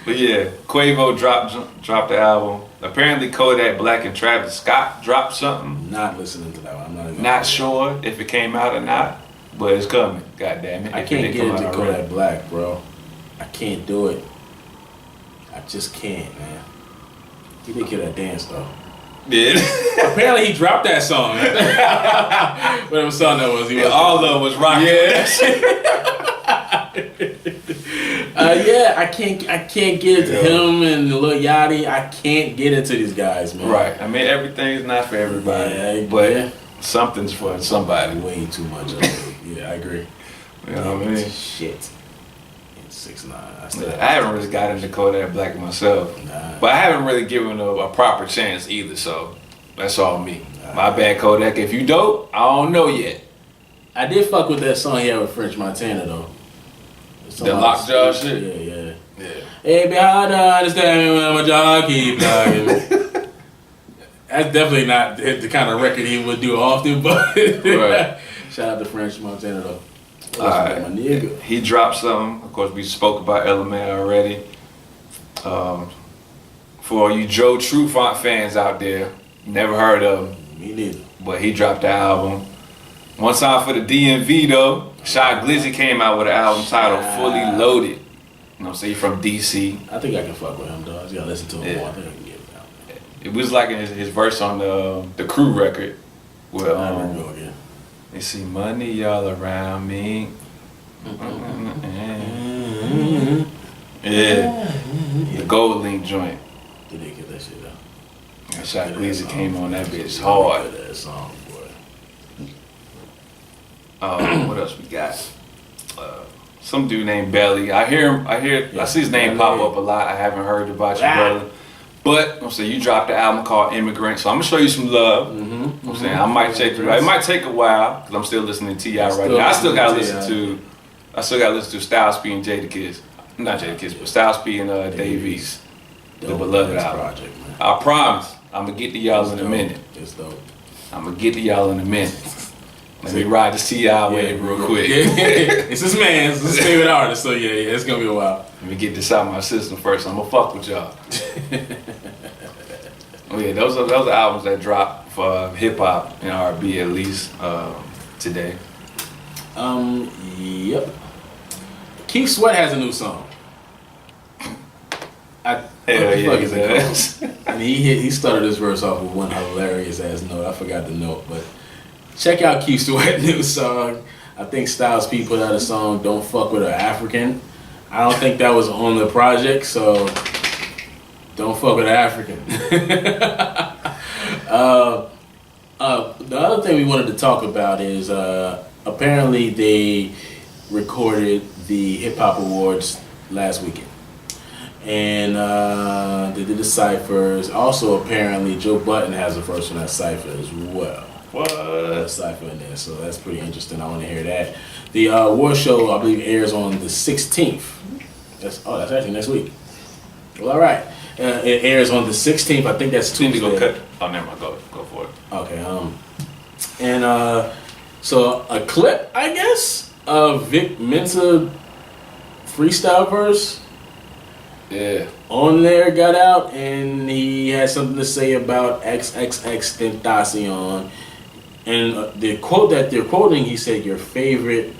But yeah, Quavo dropped the album. Apparently Kodak Black and Travis Scott dropped something. Not listening to that one. I'm not even Not sure if it came out or not, but it's coming. God damn it. I If can't it get come into out Kodak already. Black, bro. I can't do it. I just can't, man. He did kill that dance though. Yeah. Apparently he dropped that song. Whatever song that was, he was. All of them was rocking. Yeah. Yeah, I can't get into him and Lil Yachty. I can't get into these guys, man. Right. I mean, everything's not for everybody, but something's for somebody. Way too much of it. Yeah, I agree. You know what I mean? Shit. 6ix9ine. I haven't really got into Kodak Black myself, but I haven't really given a proper chance either. So that's all me. My bad, Kodak. If you dope, I don't know yet. I did fuck with that song he had with French Montana though. The lockjaw shit. Yeah. Hey, be hard to understand me when my jaw keep knocking. That's definitely not the kind of record he would do often, but Right. Shout out to French Montana though. Alright. My nigga. He dropped something. Of course, we spoke about Element already. For you Joe Trufant fans out there, never heard of him, Me neither. but he dropped the album. One time for the DMV though, Shy Glizzy came out with an album titled Fully Loaded. You know what I'm saying? From DC. I think I can fuck with him though. I just gotta listen to him Yeah. more. I think I can get it out. It was like his verse on the Crew record. Where I never go again. they see money all around me. Yeah. The Gold Link joint. Did they get that shit out? And Shy Glizzy came on that bitch hard. That song, boy. What else we got? Some dude named Belly. I see his name pop up a lot. I haven't heard about you, brother. But I'm saying you dropped the album called Immigrant, so I'm gonna show you some love. I'm saying I might check it out. It might take a while because I'm still listening to T.I. right now. I still gotta listen to Styles P and Jadakiss. Not Jadakiss, but Styles P and Dave East. The beloved album. Project, man. I promise I'm gonna get to y'all in a minute. It's dope. I'm gonna get to y'all in a minute. Let me ride the T.I. wave real quick. It's his man. It's his favorite artist. So yeah, it's gonna be a while. Let me get this out of my system first. I'm gonna fuck with y'all. Oh yeah, those are albums that dropped for hip hop and R&B at least today. Yep. Keith Sweat has a new song. What the fuck is it called? And he started this verse off with one hilarious ass note. I forgot the note, but check out Keith Sweat's new song. I think Styles P put out a song, "Don't Fuck with an African." I don't think that was on the project, so don't fuck with an African. The other thing we wanted to talk about is apparently they recorded the Hip Hop Awards last weekend. And they did the ciphers. Also, apparently, Joe Budden has a first on that cipher as well. What? A cipher in there, so that's pretty interesting. I want to hear that. The award show, I believe, airs on the 16th. That's actually next week. Well, all right. It airs on the 16th. I think that's Tuesday. Need to go cut. Oh, never mind. Go for it. Okay. So a clip, I guess, of Vic Mensa freestyle verse. Yeah. On there got out, and he had something to say about xxxtentacion. And the quote that they're quoting, he said, "Your favorite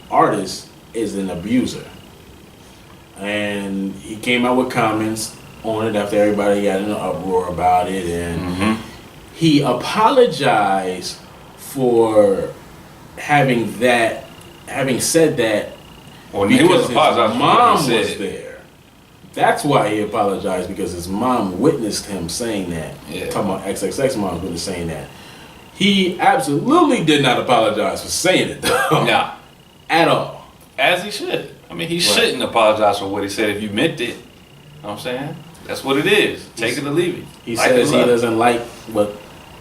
artist is an abuser." And he came out with comments on it after everybody got in an uproar about it, and he apologized for having said that, Well, he because was apologizing. his mom was there. That's why he apologized, because his mom witnessed him saying that. Yeah. Talking about XXX mom witness saying that. He absolutely did not apologize for saying it, though. Nah. At all. As he should. I mean, he shouldn't apologize for what he said if you meant it. You know what I'm saying? That's what it is. Take it or leave it. He Like says it, he love it. doesn't like what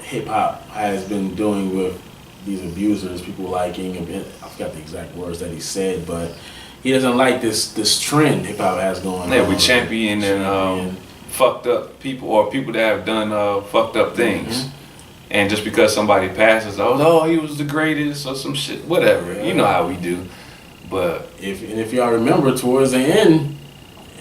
hip hop has been doing with these abusers, people liking him. I forgot the exact words that he said, but he doesn't like this trend hip hop has going on. Yeah, we champion and fucked up people, or people that have done fucked up things. And just because somebody passes, oh, he was the greatest or some shit, whatever. Yeah. You know how we do. But if y'all remember, towards the end,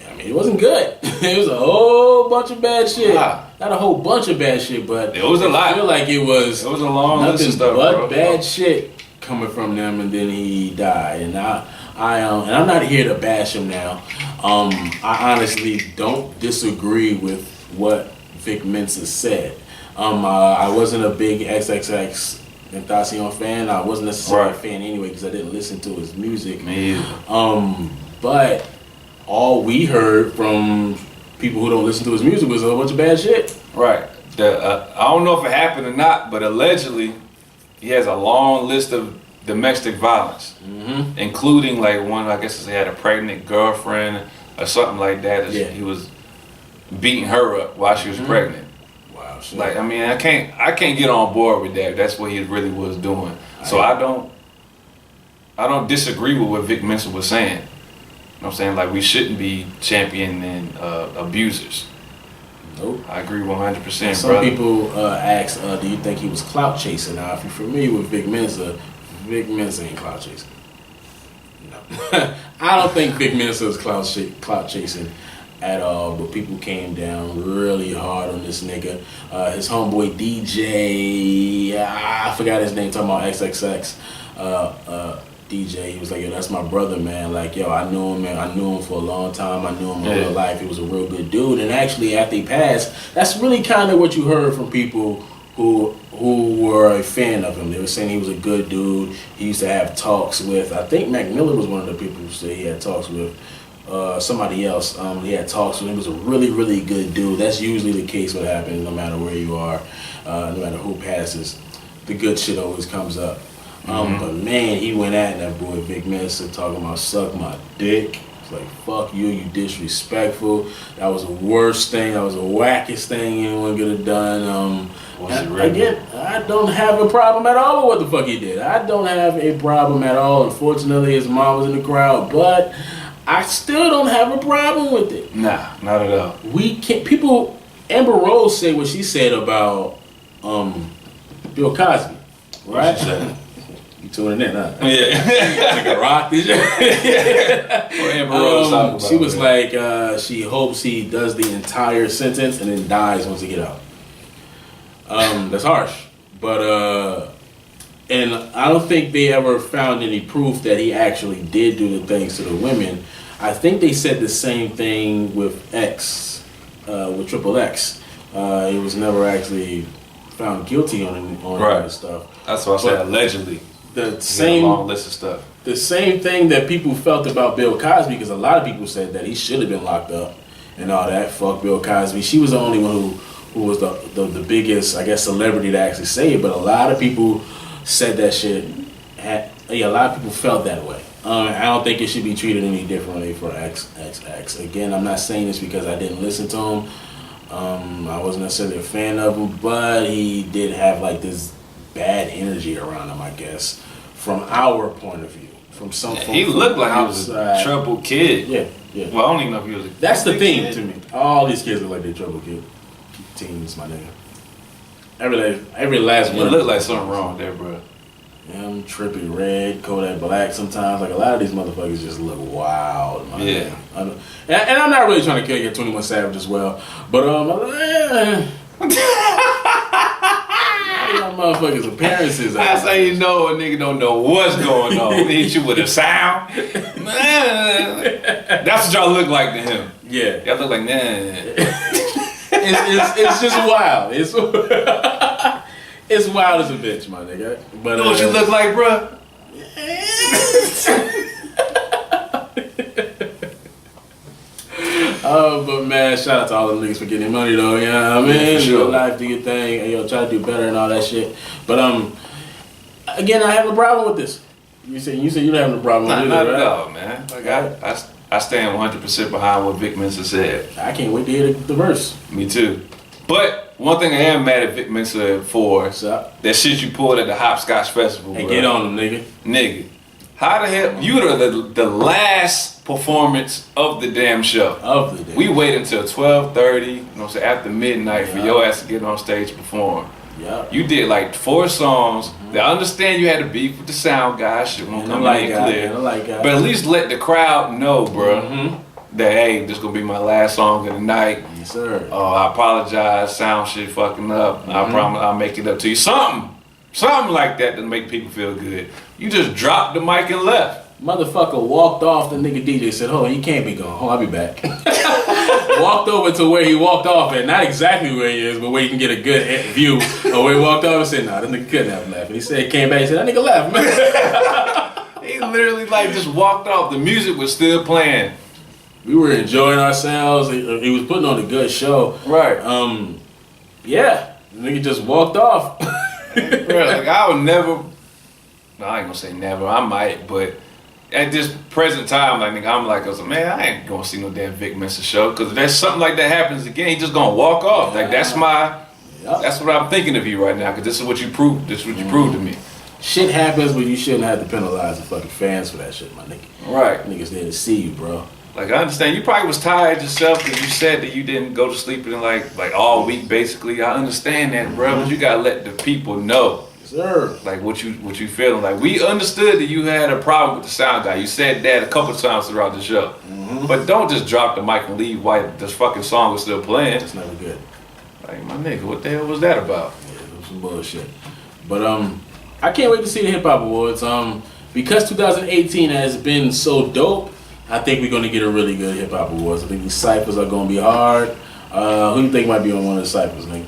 I mean, it wasn't good. It was a whole bunch of bad shit. Wow. Not a whole bunch of bad shit, but it was a lot. I feel like it was a long list nothing of stuff, but bro. bad shit coming from them, and then he died. And I'm not here to bash him now. I honestly don't disagree with what Vic Mensa said. I wasn't a big xxxtentacion fan. I wasn't necessarily a fan anyway because I didn't listen to his music. Me either. But all we heard from people who don't listen to his music was a bunch of bad shit. Right. I don't know if it happened or not, but allegedly he has a long list of domestic violence, including like one, I guess he had a pregnant girlfriend or something like that. Yeah. He was beating her up while she was pregnant. Wow. Shit. Like, I mean, I can't get on board with that. That's what he really was doing. So I don't disagree with what Vic Mensa was saying. You know what I'm saying? Like, we shouldn't be championing abusers. Nope. I agree 100%, Some brother. people ask, do you think he was clout chasing? Now, if you're familiar with Vic Mensa ain't clout chasing. No. I don't think Vic Mensa is clout chasing at all, but people came down really hard on this nigga. His homeboy DJ, I forgot his name, talking about XXX. DJ, he was like, yo, that's my brother, man. Like, yo, I knew him, man. I knew him for a long time. I knew him in real life. He was a real good dude. And actually, after he passed, that's really kind of what you heard from people who were a fan of him. They were saying he was a good dude. He used to have talks with, I think Mac Miller was one of the people who said he had talks with somebody else. He had talks with him. He was a really, really good dude. That's usually the case what happens no matter where you are, no matter who passes. The good shit always comes up. But man, he went at that boy Vic Mensa talking about suck my dick. It's like, fuck you, you disrespectful. That was the worst thing. That was the wackest thing anyone could have done. Again, I don't have a problem at all with what the fuck he did. I don't have a problem at all. Unfortunately, his mom was in the crowd, but I still don't have a problem with it. Nah, not at all. We can't. People. Amber Rose said what she said about Bill Cosby, right? You tuning in, huh? Yeah. Like a rock. Amber Rose talking about she was it. like, she hopes he does the entire sentence and then dies once he get out. That's harsh, but and I don't think they ever found any proof that he actually did do the things to the women. I think they said the same thing with X, with Triple X. He was never actually found guilty on that stuff. That's what I said, allegedly. The same long list of stuff. The same thing that people felt about Bill Cosby, because a lot of people said that he should have been locked up and all that. Fuck Bill Cosby. She was the only one who was the biggest, I guess, celebrity to actually say it. But a lot of people said that shit. A lot of people felt that way. I don't think it should be treated any differently for XXX. Again, I'm not saying this because I didn't listen to him. I wasn't necessarily a fan of him, but he did have like this bad energy around him, I guess, from our point of view. He looked like he was a troubled kid. Yeah. Well, I don't even know if he was. That's the thing to me. All these kids look like they're troubled kid teens, my nigga. Every last one. It looked like something wrong there, bro. Him, Trippy Red, Kodak Black. Sometimes, like a lot of these motherfuckers just look wild, man. Yeah. And I'm not really trying to kill you, 21 Savage as well, but motherfuckers' appearances. That's how you know a nigga don't know what's going on. He hit you with a sound. That's what y'all look like to him. Yeah. Y'all look like, nah. It's just wild. It's wild as a bitch, my nigga. But you know what you look like, bro? But man, shout out to all the niggas for getting money though. You know what I mean? Yeah, for sure. Your life, do your thing, and yo, try to do better and all that shit. But again, I have a problem with this. You said you don't have no problem with it, Not right? at all, man. Like I stand 100% behind what Vic Mensa said. I can't wait to hear the verse. Me too. But one thing I am mad at Vic Mensa for, What's up? that shit you pulled at the Hopscotch Festival. Hey, bro. get on them, nigga. Nigga. How the hell, you were the last performance of the damn show. Of the day. We waited until 12:30, you know what I'm saying, after midnight for your ass to get on stage to perform. Yeah. You did like 4 songs. I understand you had to beef with the sound guy. Shit won't come in clear. But at least let the crowd know, bro, that hey, this gonna be my last song of the night. Yes, sir. I apologize. Sound shit fucking up. I promise I'll make it up to you. Something like that to make people feel good. You just dropped the mic and left. Motherfucker walked off, the nigga DJ said, hold on, he can't be gone. Hold on, I'll be back. Walked over to where he walked off at, not exactly where he is, but where you can get a good view of where he walked off and said, nah, this nigga couldn't have left. And he said, came back and said, that nigga left, man. He literally like just walked off. The music was still playing. We were enjoying ourselves. He was putting on a good show. Right. Yeah, the nigga just walked off. Bro, like I would never, no, I ain't gonna say never, I might, but at this present time, like nigga, I'm like, man, I ain't gonna see no damn Vic Mensa show, because if there's something like that happens again, he just gonna walk off. Like that's what I'm thinking of you right now, because this is what you proved, proved to me. Shit happens, but you shouldn't have to penalize the fucking fans for that shit, my nigga. Right. Niggas there to see you, bro. Like I understand, you probably was tired yourself because you said that you didn't go to sleep in like all week basically. I understand that, bro, but you gotta let the people know. Yes, sir. Like what you feeling. Like we understood that you had a problem with the sound guy. You said that a couple times throughout the show. But don't just drop the mic and leave while this fucking song was still playing. That's never good. Like my nigga, what the hell was that about? Yeah, it was some bullshit. But I can't wait to see the Hip Hop Awards. Because 2018 has been so dope, I think we're gonna get a really good Hip Hop Awards. I think these ciphers are gonna be hard. Who do you think might be on one of the ciphers, nigga?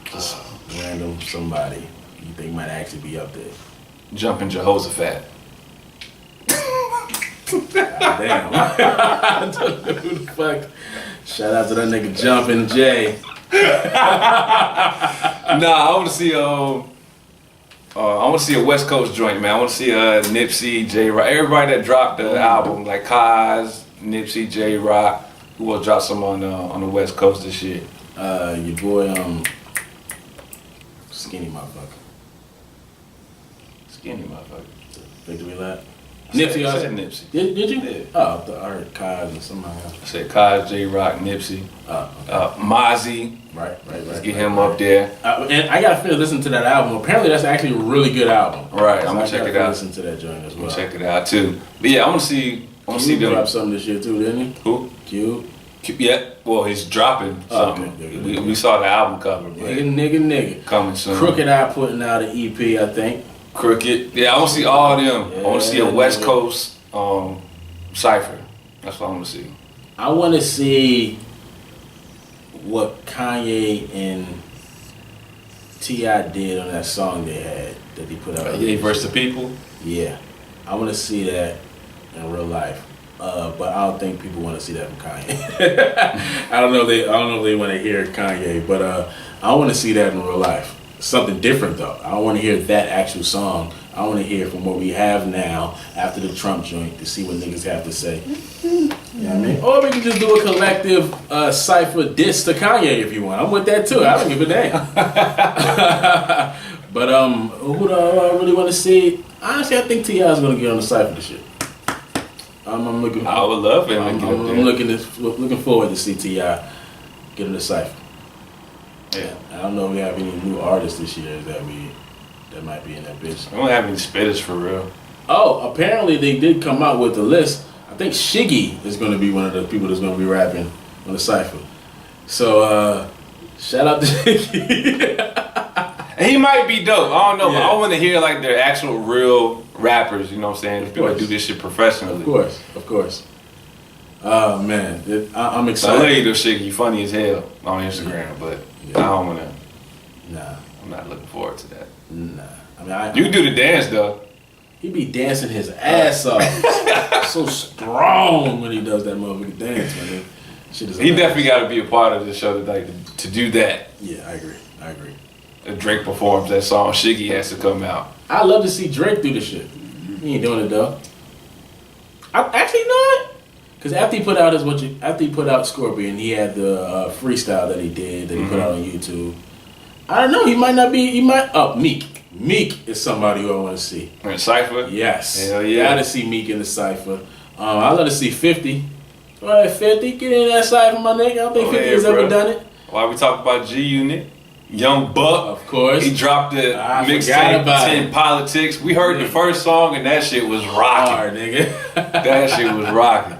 Just random somebody you think might actually be up there. Jumping Jehoshaphat. Damn. I don't know who the fuck. Shout out to that nigga Jumpin' Jay. Nah, I want to see a West Coast joint, man. I want to see Nipsey, J Rock, everybody that dropped the album, like Kaz, Nipsey, J Rock, who will drop some on the West Coast this year. Your boy Skinny motherfucker. Skinny motherfucker. Victory Lap. Nipsey, I also? said Nipsey. Did you? Yeah. Oh, I heard Kaz and somebody else. I said Kaz, J Rock, Nipsey, Mozzie. Right. Let's get him up there. And I gotta finish listening to that album. Apparently, that's actually a really good album. Right, So I'm gonna check it out. Listen to that joint as well. Check it out too. But yeah, I want to see. He them. dropped something this year too, didn't he? Who? Cube. Yeah. Well, he's dropping something. Okay. We saw the album cover. But Nigga. coming soon. Crooked Eye putting out an EP, I think. Crooked. Yeah, I want to see all of them. I want to see a West Yeah. Coast cipher. That's what I want to see. I want to see what Kanye and T.I. did on that song they had that they put out. Yeah, versus the people. Yeah, I want to see that in real life. But I don't think people want to see that from Kanye. I don't know if they want to hear Kanye, but I want to see that in real life. Something different though. I don't want to hear that actual song. I want to hear from what we have now after the Trump joint to see what niggas have to say. You know what I mean? Or we can just do a collective cypher diss to Kanye if you want. I'm with that too. I don't give a damn. But who do I really want to see? Honestly, I think T.I. is gonna get on the cypher this year. I'm looking. I would love it. I'm looking forward to see T.I. get in the cypher. Yeah. I don't know if we have any new artists this year that might be in that bitch. I don't have any spitters for real. Oh, apparently they did come out with the list. I think Shiggy is going to be one of the people that's going to be rapping on the cypher. So shout out to Shiggy. He might be dope. I don't know, Yeah. but I want to hear like their actual real rappers. You know what I'm saying? People that do this shit professionally. Of course. Oh man, I'm I excited. love you, though, shit. You funny as hell on Instagram, but I don't wanna. Nah. I'm not looking forward to that. Nah. I mean, You do the dance though. he be dancing his ass off. So strong when he does that motherfucking dance, man. Shit is He hilarious. definitely got to be a part of the show to do that. Yeah, I agree. If Drake performs that song, Shiggy has to come out. I love to see Drake do this shit. He ain't doing it though. I actually know it. Cause after he put out Scorpion, he had the freestyle that he did that he put out on YouTube. I don't know. He might. Meek is somebody who I want to see. And Cypher? Yes. Hell yeah. Gotta see Meek in the Cypher. I'd love to see 50. All right, 50, get in that Cypher, my nigga. I don't think 50 has ever done it. Why we talk about G Unit? Young Buck. Of course. He dropped the I forgot mixtape about 10 it. Politics. We heard the first song and that shit was rocking. Hard, nigga. That shit was rocking.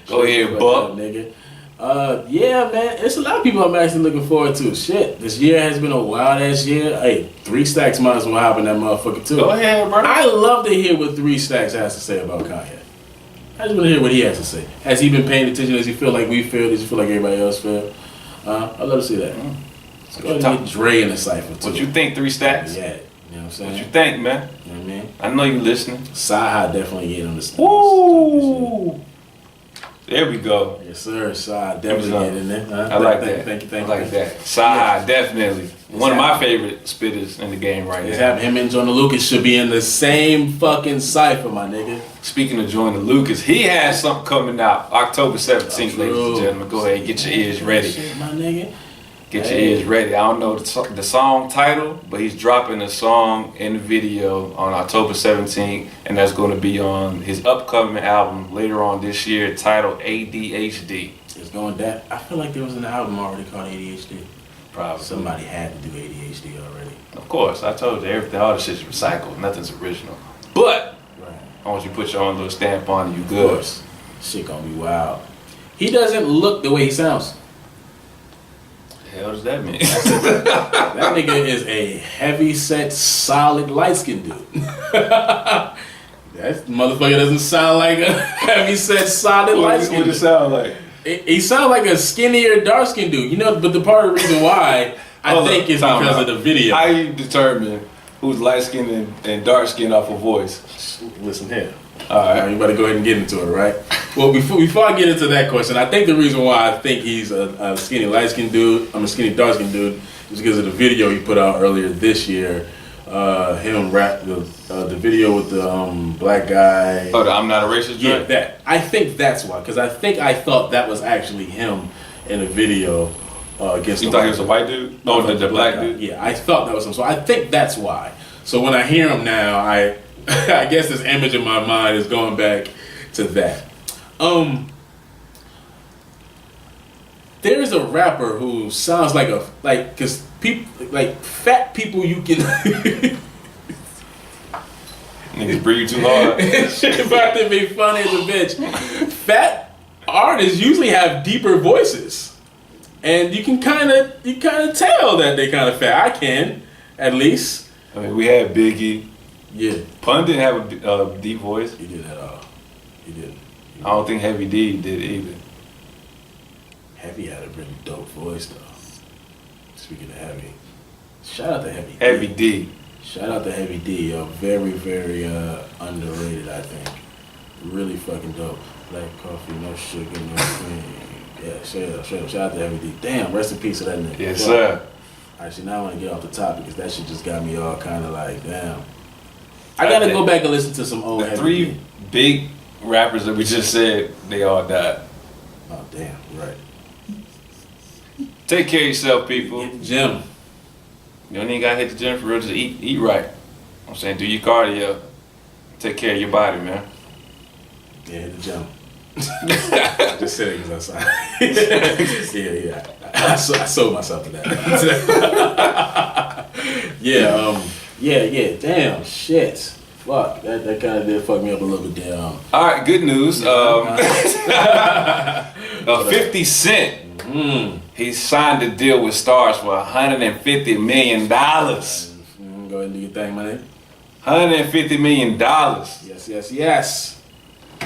Go ahead, Buck. Nigga. Yeah, man. It's a lot of people I'm actually looking forward to. Shit, this year has been a wild ass year. Hey, 3 Stacks might as well hop in that motherfucker too. Go ahead, bro. I love to hear what 3 Stacks has to say about Kanye. I just want to hear what he has to say. Has he been paying attention? Does he feel like we feel? Does he feel like everybody else feel? I'd love to see that. Let's go ahead and get Dre in the cypher too. What you think, 3 Stacks? Yeah, you know what I'm saying? What you think, man? You know what I mean? I know you listening. Saha definitely get on the Woo! There we go. Yes, sir. Saha definitely get in there. I like that. Thank you. I like that. Saha, definitely. One of my favorite spitters in the game right now. Him and Jordan Lucas should be in the same fucking cypher, my nigga. Speaking of Jordan Lucas, he has something coming out October 17th, ladies and gentlemen. Go ahead and get your ears ready. Shit, my nigga. Get your ears ready. I don't know the song title, but he's dropping a song in the video on October 17th, and that's going to be on his upcoming album later on this year, titled ADHD. It's going down. I feel like there was an album already called ADHD. Probably. Somebody had to do ADHD already. Of course, I told you, everything, all the shit's recycled. Nothing's original. But, I want you to put your own little stamp on it, you good. Of course. Shit gonna be wild. He doesn't look the way he sounds. The hell does that mean? That nigga is a heavy set, solid, light skinned dude. That motherfucker doesn't sound like a heavy set, solid, light skinned dude. What does it sound like? He sounds like a skinnier, dark skinned dude. You know, but the part of the reason why I think is because of the video. How you determine who's light skinned and dark skinned off a voice? Listen here. All right. You better go ahead and get into it, right? Well, before I get into that question, I think the reason why I think he's a skinny light-skinned dude, I'm a skinny dark-skinned dude, is because of the video he put out earlier this year. Him rap the video with the black guy. Oh, the I'm Not a Racist Yeah, joint? that. I think that's why, because I thought that was actually him in a video against. You thought he was a white dude? No, the black dude. Yeah, I thought that was him. So I think that's why. So when I hear him now, I guess this image in my mind is going back to that. There is a rapper who sounds because people like fat people you can. Niggas breathe too hard. Shit about to be funny as a bitch. Fat artists usually have deeper voices, and you kind of tell that they kind of fat. I can, at least. I mean, we had Biggie. Yeah. Pun didn't have a deep voice. He did at all. He did. I don't think Heavy D did either. Heavy had a really dope voice though. Speaking of Heavy, shout out to Heavy. Heavy D. Shout out to Heavy D. Very, very underrated, I think. Really fucking dope. Black coffee, no sugar, no cream. Yeah, straight up. Shout out to Heavy D. Damn, rest in peace to that nigga. Yes, sir. Actually, now I want to get off the topic because that shit just got me all kind of like, damn. I gotta go back and listen to some old The Heavy 3 D. big rappers that we just said, they all died. Oh, damn, right. Take care of yourself, people. Hit the gym. You don't even gotta hit the gym for real, just eat right. I'm saying, do your cardio. Take care of your body, man. Yeah, hit the gym. Just said it because I saw yeah. I sold myself to that. Yeah. Damn, shit. Fuck. That kind of did fuck me up a little bit there. All right, good news. 50 Cent. He signed a deal with Stars for $150 million. Go ahead and do your thing, my nigga. $150 million. Yes.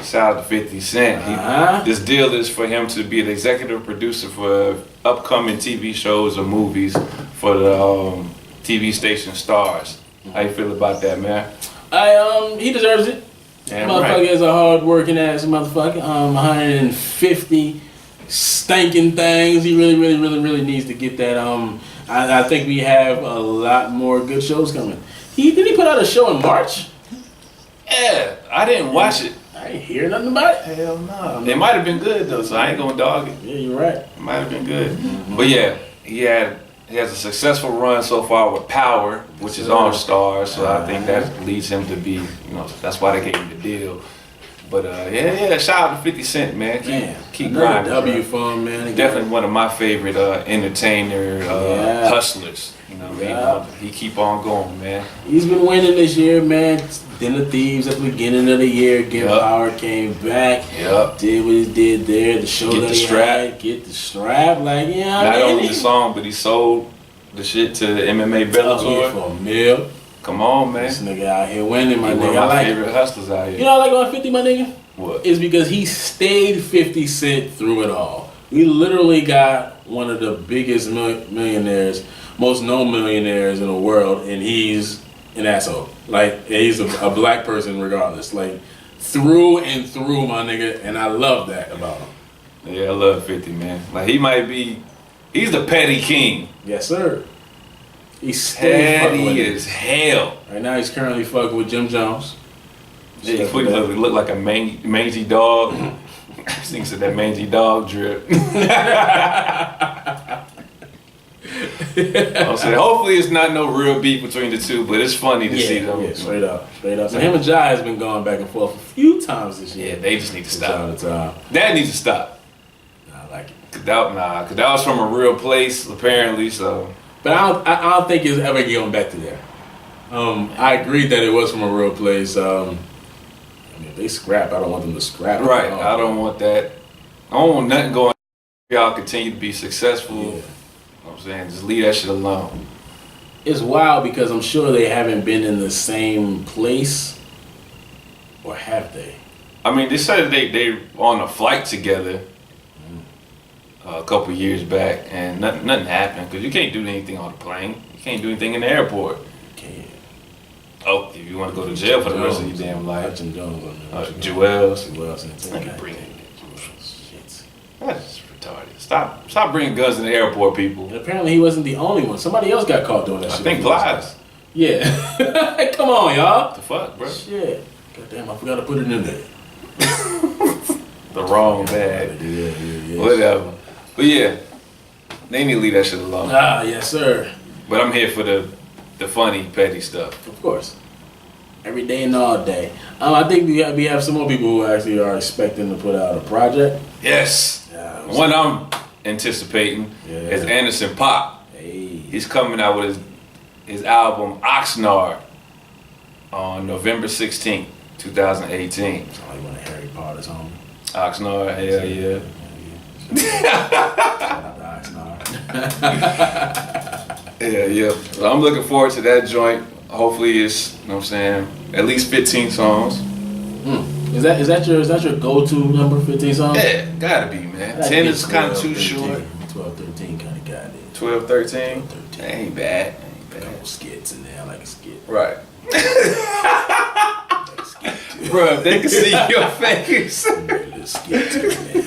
Shout out to 50 Cent. This deal is for him to be the executive producer for upcoming TV shows or movies for the TV station Stars. How you feel about that, man? He deserves it. Damn Motherfucker right. is a hard working ass motherfucker. $150 stinking things. He really needs to get that. I think we have a lot more good shows coming. Did he put out a show in March? Yeah, I didn't watch it. I ain't hear nothing about it. Hell no. It might have been good though, so I ain't gonna dog it. Yeah, you're right. It might have been good. But yeah, he has a successful run so far with Power, which is on Stars. So I think that leads him to be, that's why they gave him the deal. But yeah, shout out to 50 Cent, man. Keep grinding. W for him, man. Definitely one of my favorite entertainer hustlers. You know what I mean? He keep on going, man. He's been winning this year, man. Dinner Thieves at the beginning of the year. Power came back. Did what he did there. The show Get that the he strap. had. Get the strap. Like, Not only the song, but he sold the shit to the MMA Bellator. For a meal. Come on, man. This nigga out here winning, my One nigga. of my favorite hustlers out here. You know what I like about 50, my nigga? What? It's because he stayed 50 Cent through it all. We literally got one of the biggest millionaires, most known millionaires in the world, and he's an asshole. Like, he's a black person regardless. Like, through and through, my nigga, and I love that about him. Yeah, I love 50, man. Like, he's the petty king. Yes, sir. He's petty as hell. Right now, he's currently fucking with Jim Jones. Yeah, he look like a mangy dog. This nigga said that mangy dog drip. I'm saying, hopefully it's not no real beef between the two, but it's funny to see them. Yeah, straight up. So him and Jai has been going back and forth a few times this year. Yeah, they just need to stop. Time. That needs to stop. I like it. Cause that was from a real place apparently. So, but I don't think it's ever going back to there. I agree that it was from a real place. I mean, if they scrap, I don't want them to scrap. Right, I don't want that. I don't want nothing going. Y'all continue to be successful. Yeah. You know what I'm saying, just leave that shit alone. It's wild because I'm sure they haven't been in the same place, or have they? I mean, they said they on a flight together a couple years back, and nothing happened because you can't do anything on the plane. You can't do anything in the airport. Can't. Oh, if you want to go to jail for the rest of your damn life. Jim Jones on there. Jewels. Let me bring it. Shit. That's retarded. Stop bringing guns in the airport, people. And apparently he wasn't the only one. Somebody else got caught doing that shit. I think Plies. Yeah. Come on, y'all. What the fuck, bro? Shit. Goddamn, I forgot to put it in there. The wrong bag. Yeah. Whatever. But yeah, they need to leave that shit alone. Yes, sir. But I'm here for the funny, petty stuff. Of course. Every day and all day. I think we have some more people who actually are expecting to put out a project. Yes. One I'm anticipating is Anderson .Paak. Hey. He's coming out with his album Oxnard on November 16th, 2018. Sound like one of Harry Potter's homie. Oxnard, hell yeah. Yeah. So I'm looking forward to that joint. Hopefully it's, you know what I'm saying, at least 15 songs. Is that your go-to number, 15 songs? Yeah, gotta be, man. 10 is kind of too 13, short. 12, 13 kind of got it. 12, 13? That ain't bad. A couple skits in there. I like a skit. Right. Bro, if they can see your face. A little skit too, man.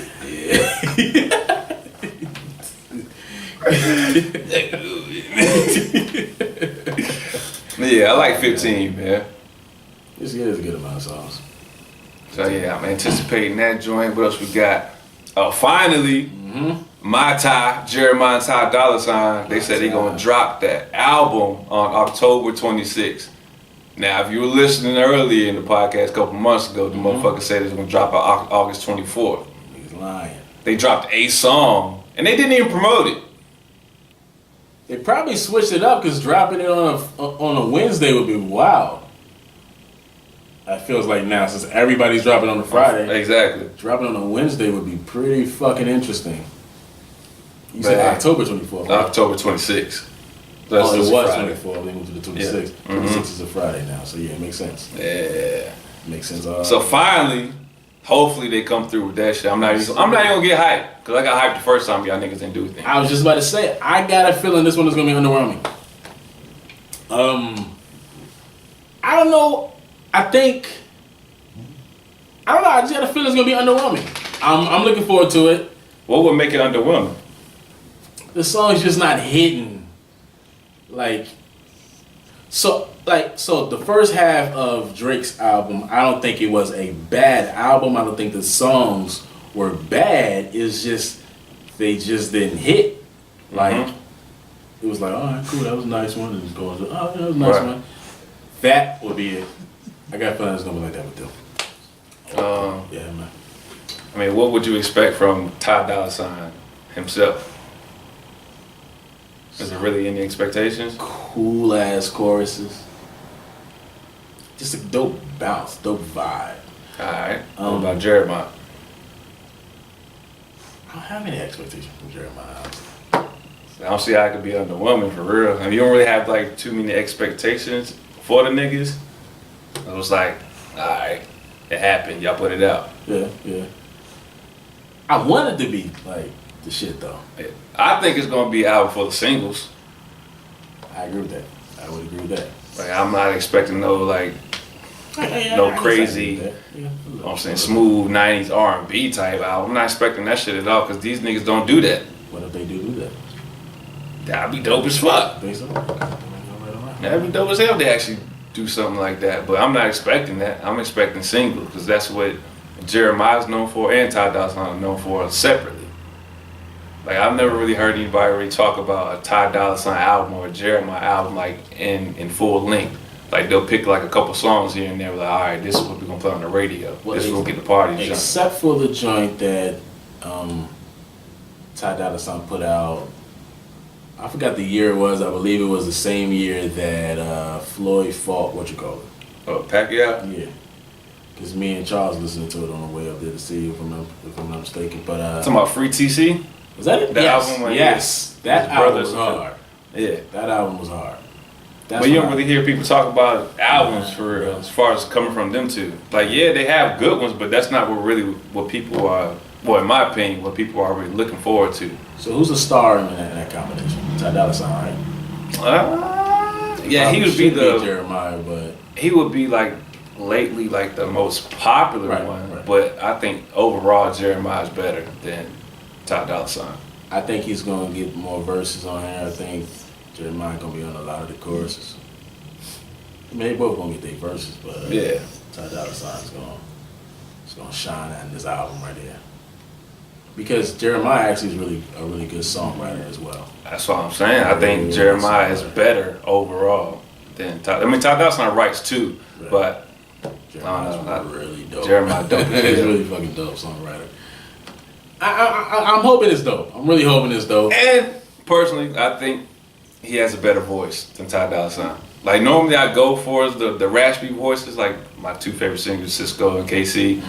Yeah. Yeah, I like 15, man. This is a good amount of songs. So yeah, I'm anticipating that joint. What else we got? Finally, my Ty, Jeremiah Ty Dollar Sign, they said they're gonna drop that album on October 26th. Now, if you were listening earlier in the podcast a couple months ago, the motherfucker said it's gonna drop on August 24th. He's lying. They dropped a song, and they didn't even promote it. They probably switched it up because dropping it on a Wednesday would be wild. That feels like now, since everybody's dropping on a Friday. Exactly. Dropping on a Wednesday would be pretty fucking interesting. You said October 24th, right? October 26th. So it was Friday. 24th, they moved to the 26th. Yeah. 26th is a Friday now, so yeah, it makes sense. Yeah. Makes sense. So finally, hopefully they come through with that shit. I'm not even gonna get hyped, because I got hyped the first time y'all niggas didn't do anything. I was just about to say, I got a feeling this one is gonna be underwhelming. I don't know. I just got a feeling it's gonna be underwhelming. I'm looking forward to it. What would make it underwhelming? The song's just not hitting. So the first half of Drake's album, I don't think it was a bad album. I don't think the songs were bad. It's just they just didn't hit. Like it was like, all right, cool, that was a nice one, and it goes, oh, that was a nice one. That would be it. I got a feeling it's gonna be like that with them. Yeah, man. I mean, what would you expect from Ty Dolla $ign himself? Is there really any expectations? Cool ass choruses. Just a dope bounce, dope vibe. Alright. What about Jeremiah? I don't have any expectations from Jeremiah. I don't see how it could be underwhelming for real. I mean, you don't really have like too many expectations for the niggas. It was like, alright, it happened. Y'all put it out. Yeah. I wanted to be like the shit though. Yeah. I think it's gonna be an album full of singles. I agree with that. I would agree with that. Like I'm not expecting no like no crazy, you know what I'm saying, smooth 90s R&B type album. I'm not expecting that shit at all because these niggas don't do that. What if they do that? That'd be dope as fuck. Think so? That'd be dope as hell. They actually do something like that, but I'm not expecting that. I'm expecting singles because that's what Jeremiah's known for and Ty Dolla $ign known for separately. Like I've never really heard anybody really talk about a Ty Dolla $ign album or a Jeremiah album like in full length. Like they'll pick like a couple songs here and there, like, all right, this is what we're gonna play on the radio. This is what get the party jumping. Except for the joint that Ty Dolla $ign put out. I forgot the year it was. I believe it was the same year that Floyd fought, what you call it? Oh, Pacquiao? Yeah. Because me and Charles listened to it on the way up there to see you, if I'm not mistaken. But talking about Free TC? Was that it? That album? Yes. That album was hard. Yeah. That album was hard. But you don't really hear people talk about albums for real, as far as coming from them two. Like, yeah, they have good ones, but that's not what people are, well, in my opinion, what people are really looking forward to. So who's a star in that combination? Ty Dolla $ign, right? Yeah, he would be Jeremiah, but he would be like lately like the most popular one. Right. But I think overall Jeremiah's better than Ty Dolla $ign. I think he's gonna get more verses on here. I think Jeremiah gonna be on a lot of the choruses. I mean, they both gonna get their verses, but yeah, Ty Dolla $ign's gonna shine in this album right here. Because Jeremiah actually is a really good songwriter as well. That's what I'm saying. I think Jeremiah is better overall than Ty. I mean, Ty Dolla $ign writes too, right. But Jeremiah's really dope. Jeremiah dope. He's really fucking dope songwriter. I'm hoping it's dope. I'm really hoping it's dope. And personally, I think he has a better voice than Ty Dolla $ign. Like normally I go for the raspy voices, like my two favorite singers, Cisco and KC.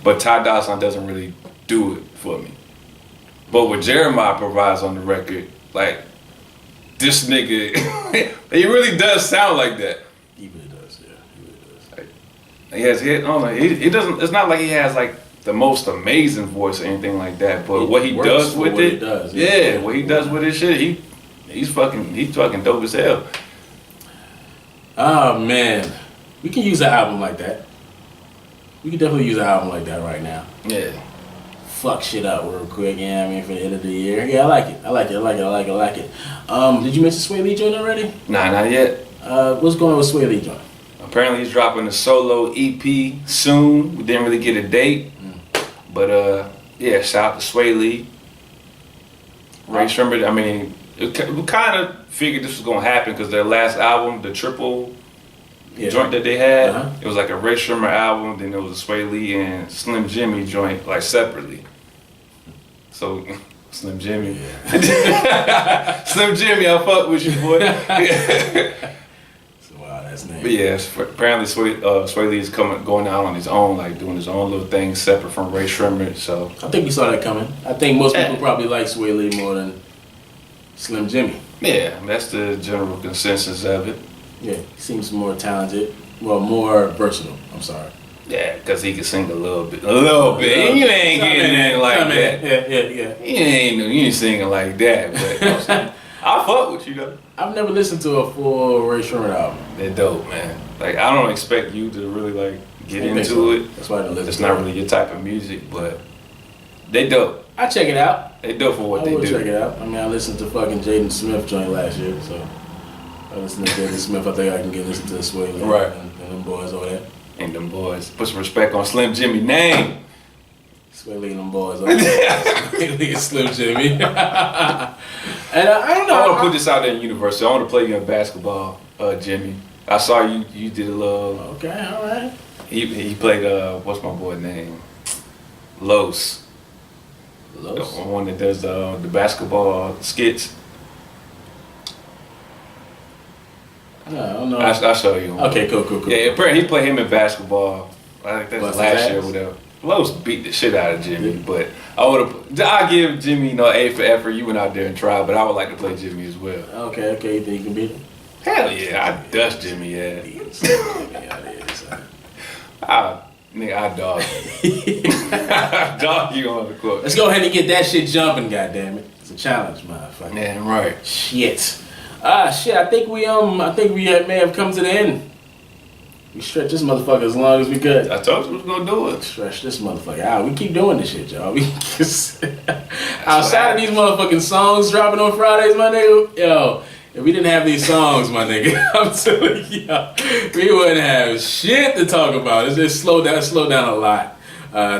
But Ty Dolla $ign doesn't really do it for me. But what Jeremiah provides on the record, like this nigga, he really does sound like that. He really does, yeah. He really does. Like, he doesn't. It's not like he has like the most amazing voice or anything like that. But what he does with it, what he does with his shit, he's fucking dope as hell. Oh man, we can use an album like that. We can definitely use an album like that right now. Yeah. Fuck shit up real quick, yeah. I mean, for the end of the year, yeah, I like it. Did you mention Sway Lee joint already? Nah, not yet. What's going on with Sway Lee joint? Apparently he's dropping a solo EP soon. We didn't really get a date, but yeah, shout out to Sway Lee. Ray Sherman. I mean, we kind of figured this was gonna happen because their last album, the triple joint that they had, it was like a Ray Sherman album. Then there was a Sway Lee and Slim Jimmy joint, like separately. So Slim Jimmy, Slim Jimmy, I fuck with you, boy. Wow, that's nice. But yeah, apparently Sway Lee is going out on his own, like doing his own little thing separate from Ray Sherman. So I think we saw that coming. I think most people probably like Sway Lee more than Slim Jimmy. Yeah, that's the general consensus of it. Yeah, he seems more talented. Well, more versatile. I'm sorry. Yeah, because he can sing a little bit. You ain't getting in like that. Yeah. You ain't singing like that. But I fuck with you though. I've never listened to a full Ray Sherman album. They're dope, man. Like I don't expect you to really like get into it. That's why I don't listen. It's not really your type of music, but They dope. I check it out. They dope for what they do. I will check it out. I mean, I listened to fucking Jaden Smith joint last year, so I listened to Jaden Smith. I think I can get listen to Sway Lee Right. and them boys over there. And them boys. Put some respect on Slim Jimmy name. Sway Lee and them boys over there. Sway Lee and Slim Jimmy. And I don't know. I want to put this out there in university. I want to play you in basketball, Jimmy. I saw you did a little. Okay, all right. He played what's my boy name? Los. The one that does the basketball skits. I don't know. I'll show you. Okay, cool. Yeah, apparently he played him in basketball. I think that was What's last his year or ass? whatever. Los beat the shit out of Jimmy, but I give Jimmy A for effort. You went out there and tried, but I would like to play Jimmy as well. Okay, you think you can beat him? Hell yeah, I dust Jimmy, yeah. Nigga, I dog you. I dog you on the court. Let's go ahead and get that shit jumping, goddammit. It's a challenge, motherfucker. Yeah, right. Shit. Shit, I think we may have come to the end. We stretched this motherfucker as long as we could. I told you we was gonna do it. Stretch this motherfucker out. We keep doing this shit, y'all. Outside of these motherfucking songs dropping on Fridays, my nigga, yo, if we didn't have these songs, my nigga, I'm telling you, we wouldn't have shit to talk about. It's slowed down a lot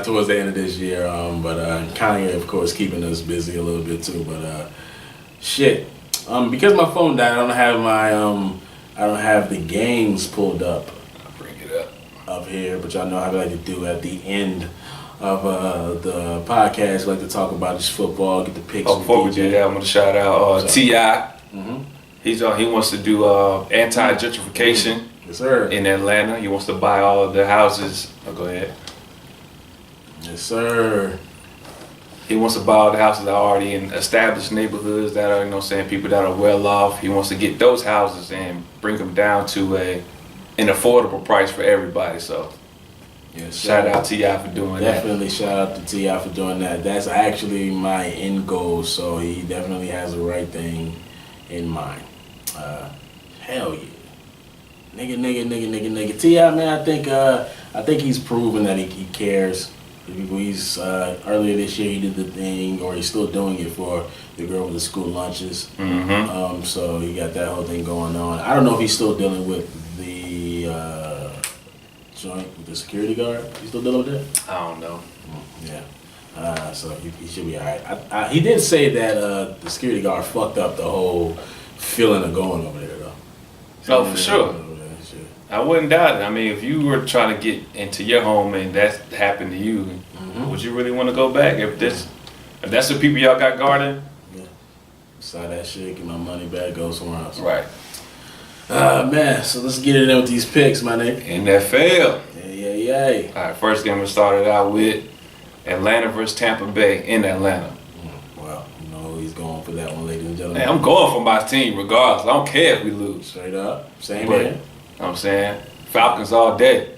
towards the end of this year. But Kanye, of course, keeping us busy a little bit too. But shit, because my phone died, I don't have the games pulled up. Up here, but y'all know how I like to do at the end of the podcast. I like to talk about this football, get the picks. Before we do that, I'm gonna shout out T.I. Mm-hmm. He wants to do anti-gentrification. Yes, sir. In Atlanta. He wants to buy all of the houses. Oh, go ahead. Yes, sir. He wants to buy all the houses that are already in established neighborhoods that are, people that are well off. He wants to get those houses and bring them down to an affordable price for everybody. So, yes, shout out to T.I. for doing that. Definitely shout out to T.I. for doing that. That's actually my end goal. So he definitely has the right thing in mind. Hell yeah. Nigga. T.I., man, I think he's proven that he cares. He's earlier this year he did the thing, or he's still doing it for the girl with the school lunches. Mm-hmm. So he got that whole thing going on. I don't know if he's still dealing with the joint with the security guard. You still dealing with that? I don't know. Yeah. So he should be alright. He did say that the security guard fucked up the whole feeling of going over there, though. Oh, for sure. I wouldn't doubt it. I mean, if you were trying to get into your home and that happened to you, would you really want to go back? If that's the people y'all got guarding? Yeah. Saw that shit, get my money back, go somewhere else. Right. Man, so let's get it in with these picks, my nigga. NFL. Yeah. All right, first game we started out with Atlanta versus Tampa Bay in Atlanta. Well, you know who he's going for that one, ladies and gentlemen. Hey, I'm going for my team regardless. I don't care if we lose. Straight up. Same But, here. you know what I'm saying? Falcons all day.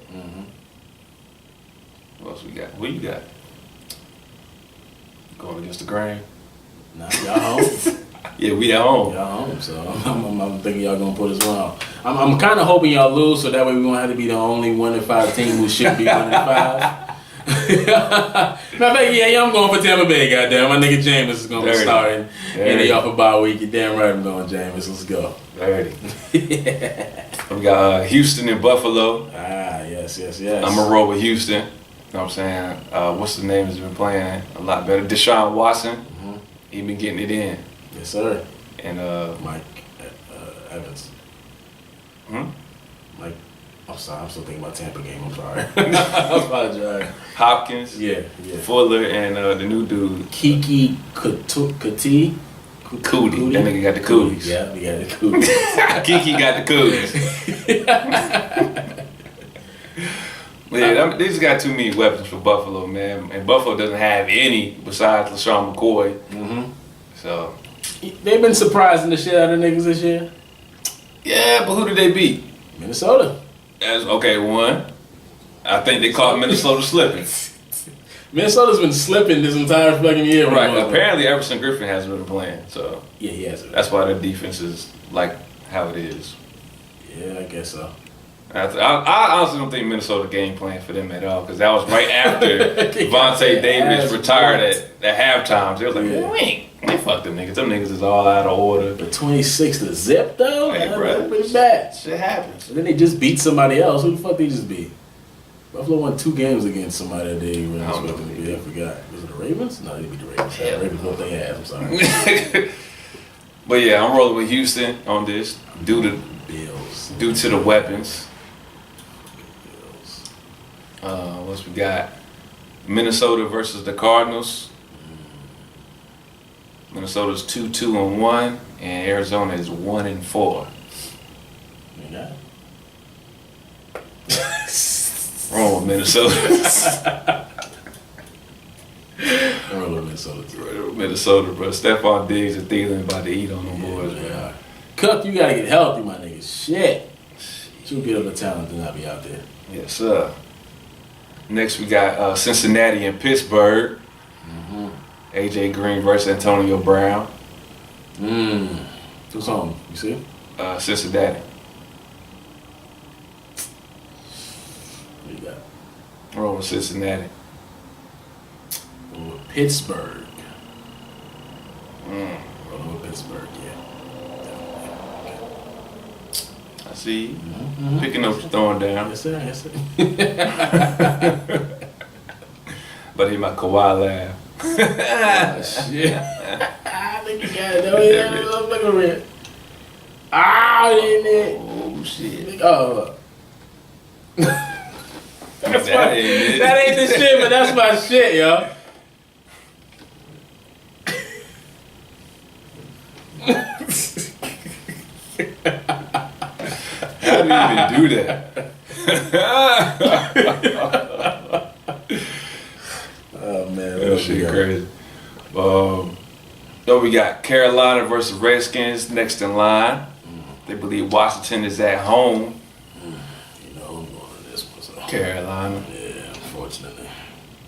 What else we got? What you got? Going against the grain? Nah, y'all home. Yeah, we at home. Y'all home, so I'm thinking y'all gonna put us on. I'm kind of hoping y'all lose, so that way we won't have to be the only 1-5 team who should be 1-5. Matter of fact, yeah, I'm going for Tampa Bay. Goddamn, my nigga Jameis is gonna be starting. And they off a bye week. You damn right, I'm going Jameis. Let's go. 30. We got Houston and Buffalo. Yes. I'm gonna roll with Houston. You know what I'm saying? What's the name that's been playing a lot better? Deshaun Watson. He been getting it in. Yes, sir. And Mike Evans. Mike. I'm sorry, I'm still thinking about Tampa game. I'm sorry. I apologize. Hopkins. Yeah. Fuller and the new dude. Kiki Kuti. Cootie. That nigga got the cooties. Yeah, we got the cooties. Kiki got the cooties. Yeah, they just got too many weapons for Buffalo, man. And Buffalo doesn't have any besides LaShawn McCoy. So they've been surprising the shit out of niggas this year. Yeah, but who did they beat? Minnesota. One. I think they caught Minnesota slipping. Minnesota's been slipping this entire fucking year. Right. Apparently, Everson Griffin hasn't been playing, so yeah, he has. That's why their defense is like how it is. Yeah, I guess so. I honestly don't think Minnesota game plan for them at all because that was right after Vontae Davis retired at halftime. They was like, man, fuck them niggas. Them niggas is all out of order. But 26 to zip though? Hey, bro. That's pretty bad. Shit happens. And then they just beat somebody else. Who the fuck they just beat? Buffalo won 2 games against somebody that they were not supposed to beat. I forgot. Was it the Ravens? No, they beat the Ravens. The Ravens whooped their ass. I'm sorry. But yeah, I'm rolling with Houston on this due to the weapons. What's we got? Minnesota versus the Cardinals. Minnesota's 2-2-1, and Arizona is 1-4. Yeah. Wrong with Minnesota. Wrong with Minnesota too. Minnesota, bro. Stephon Diggs and Thielen about to eat on them boys, bro. Cook, you gotta get healthy, my nigga. Shit. Too good of a talent to not be out there. Yes, sir. Next, we got Cincinnati and Pittsburgh. AJ Green versus Antonio Brown. Who's home? You see? Cincinnati. What you got? Roll with Cincinnati. Roll with Pittsburgh. Roll with Pittsburgh, yeah. I see you. Picking up, throwing down. Yes, sir. Yes, sir. But he my Kawhi laugh. Oh, shit. I think you got it. Oh, yeah. Look over here. Ah, it ain't it. Oh, shit. Oh. That ain't the shit, but that's my shit, yo. How do you even do that? Oh man, that shit crazy. So we got Carolina versus Redskins next in line. They believe Washington is at home. You know I'm going on this one. So. Carolina. Yeah, unfortunately.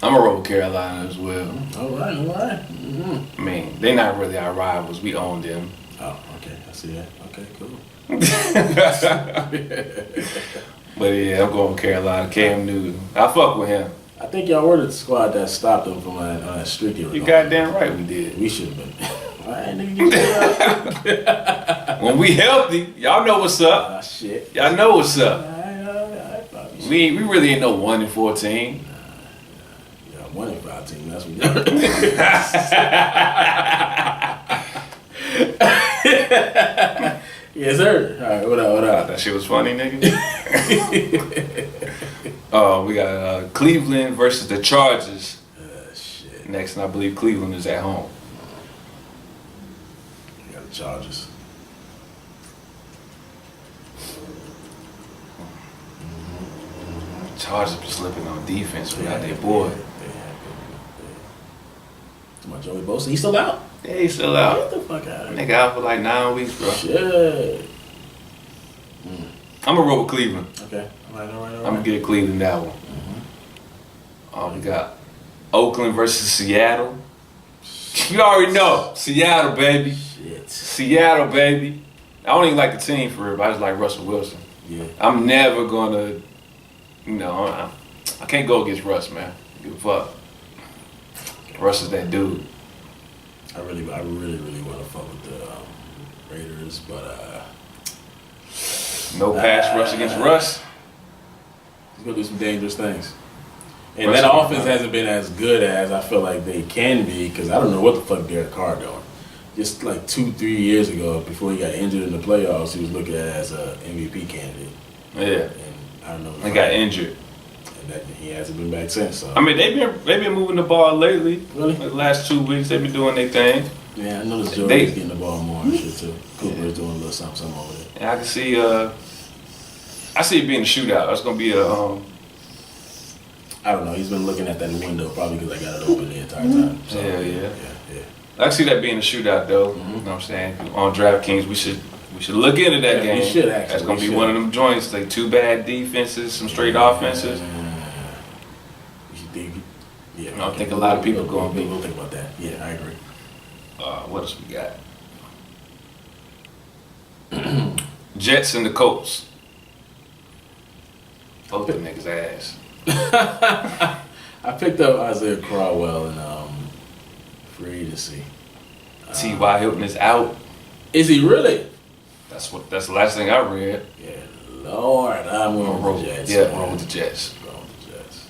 I'm gonna roll with Carolina as well. All right. I mean, they're not really our rivals. We own them. Oh, okay. I see that. Okay, cool. But yeah, I'm going with Carolina. Cam Newton. I fuck with him. I think y'all were the squad that stopped them from that streak they were You going. goddamn right we did. We should have been. All right, nigga, get out. When we healthy, y'all know what's up. Ah, shit. Y'all know what's up. All right. We really ain't no 1-14. Yeah, 1-5 team. That's what Yes, sir. All right, what up? That shit was funny, nigga. We got Cleveland versus the Chargers. Shit. Next, and I believe Cleveland is at home. You got the Chargers. Chargers been slipping on defense without their boy. My Joey Bosa, he's still out? Yeah, he's still out. Get the fuck out of here. Nigga out for like 9 weeks, bro. Shit. I'm gonna roll with Cleveland. Okay. All right. I'm gonna get Cleveland that one. We got Oakland versus Seattle. You already know. Seattle, baby. Shit. Seattle, baby. I don't even like the team for real, but I just like Russell Wilson. Yeah. I'm never gonna, I can't go against Russ, man. Give a fuck. Russ is that dude. I really want to fuck with the Raiders, but no pass rush against Russ. He's gonna do some dangerous things. And Russ that is offense hasn't been as good as I feel like they can be because I don't know what the fuck Derek Carr doing. Just like 2-3 years ago, before he got injured in the playoffs, he was looked at as an MVP candidate. Yeah. And I don't know. He got injured. And he hasn't been back since. So. I mean, they've been moving the ball lately. Really? Like the last 2 weeks, they've been doing their thing. Yeah, I noticed Jordan's getting the ball more and shit too. Cooper's doing a little something over there. And I can see, I see it being a shootout. It's gonna be a. I don't know. He's been looking at that window probably because I got it open the entire time. So, Yeah. Yeah. I see that being a shootout though. You know what I'm saying? On DraftKings, we should look into that game. We should actually. That's gonna be one of them joints, like 2 bad defenses, some straight offenses. Yeah, I think a lot of people we'll be. We'll think about that. Yeah, I agree. What else we got? Jets and the Colts. Both the niggas ass. I picked up Isaiah Crowell in free agency. T.Y. Hilton is out. Is he really? That's the last thing I read. Yeah, Lord, I'm going with the Jets. Yeah, I'm with the Jets. Going with the Jets.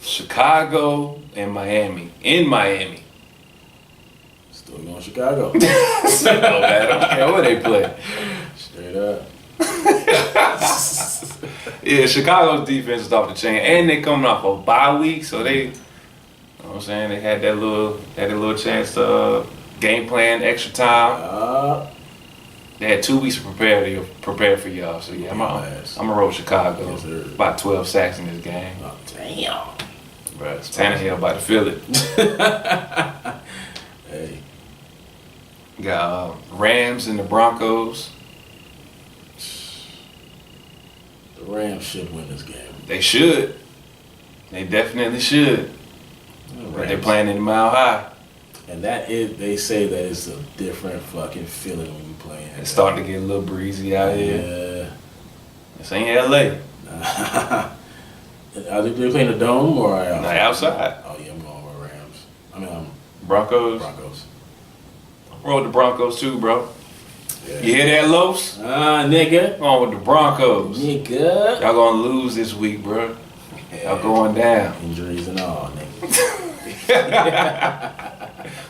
Chicago and Miami. In Miami. Still going Chicago. No matter. I don't care where they play. Straight up. Yeah, Chicago's defense is off the chain, and they coming off a bye week, so they, you know what I'm saying, they had that little chance to game plan, extra time. They had 2 weeks to prepare for y'all. So yeah, I'm gonna roll Chicago. Yes, sir. About 12 sacks in this game. Oh, damn. Bro, Tannehill about to feel it. Hey. Got Rams and the Broncos. The Rams should win this game. They should. They definitely should. But they're playing in Mile High. And they say that it's a different fucking feeling when you playing. It's starting to get a little breezy out here. Yeah. This ain't LA. Are they playing the Dome or outside? Oh yeah, I'm going with Rams. Broncos. Roll with the Broncos too, bro. Yeah. You hear that, Los? Nigga. I'm on with the Broncos. Nigga. Y'all gonna lose this week, bro. Y'all going down. Injuries and all, nigga.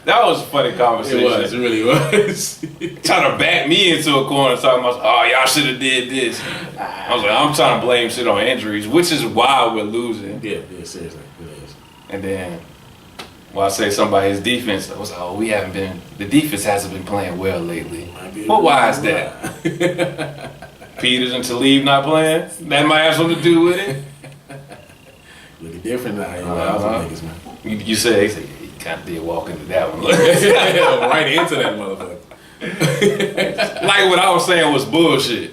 That was a funny conversation. It really was. Trying to back me into a corner talking about, oh, y'all should have did this. I was like, I'm trying to blame shit on injuries, which is why we're losing. Yeah, seriously. It is. And then, I say somebody's defense, I was like, oh, the defense hasn't been playing well lately. But why is that? Peters and Talib not playing? That might have something to do with it. Looking different now. Niggas, man. You said, he kind of did walk into that one. Right into that motherfucker. Like what I was saying was bullshit.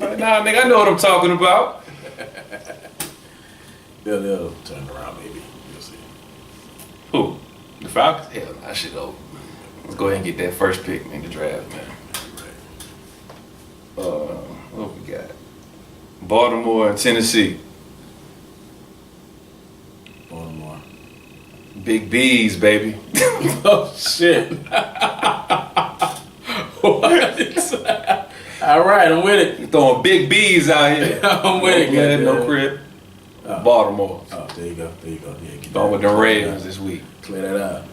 Like, nah, nigga, I know what I'm talking about. They'll turn around, maybe. You'll see. Who? The Falcons? Hell, that shit over. Let's go ahead and get that first pick in the draft, man. What we got? Baltimore and Tennessee. Baltimore. Big B's, baby. Oh, shit. What? All right, I'm with it. Throwing big B's out here. I'm with it. Man, no crib. Baltimore. Oh, there you go. Yeah, Going with the Ravens this week. Clear that up.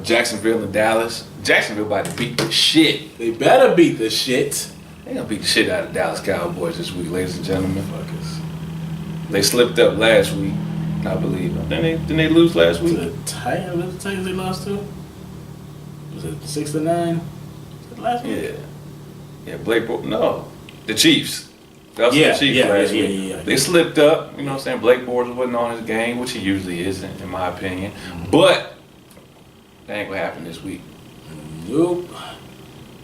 Jacksonville and Dallas. Jacksonville about to beat the shit. They better beat the shit. They gonna beat the shit out of Dallas Cowboys this week, ladies and gentlemen. Fuckers. They slipped up last week, I believe. Didn't they lose last week? To the Titans they lost to? Was it 6-9? Last week? Yeah, no. The Chiefs. That was the Chiefs last week. Yeah. They slipped up, you know what I'm saying? Blake Bortles wasn't on his game, which he usually isn't, in my opinion. But that ain't gonna happen this week. Nope.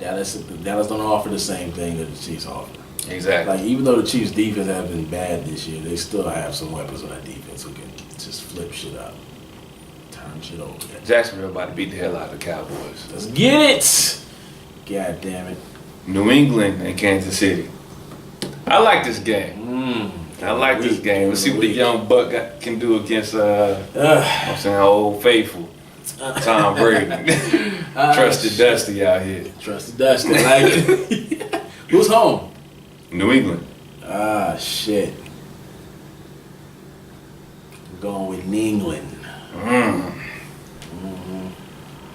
Dallas don't offer the same thing that the Chiefs offer. Exactly. Like, even though the Chiefs' defense has been bad this year, they still have some weapons on that defense who can just flip shit up. Turn shit over. Jacksonville about to beat the hell out of the Cowboys. Let's get it! God damn it. New England and Kansas City. I like this game. I like this game. Let's see what the young buck can do against I'm saying old faithful Tom Brady. Trusted Dusty out here. Trusted Dusty, I like it. Who's home? New England. Shit. I'm going with New England.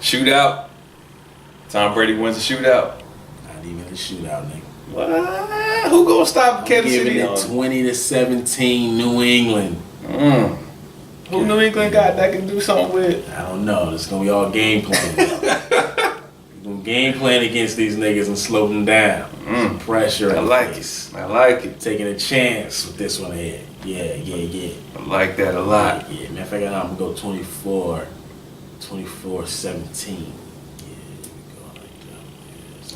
Shootout. Tom Brady wins the shootout. Not even a shootout, nigga. What? Who gonna stop Kansas City? Giving it 20-17 New England. Who New England got that can do something with? I don't know. It's gonna be all game plan. We're gonna game plan against these niggas and slow them down. Some pressure. I like it. I like it. Taking a chance with this one here. Yeah. I like that a lot. Yeah. Matter of fact, I'm gonna go 24-17.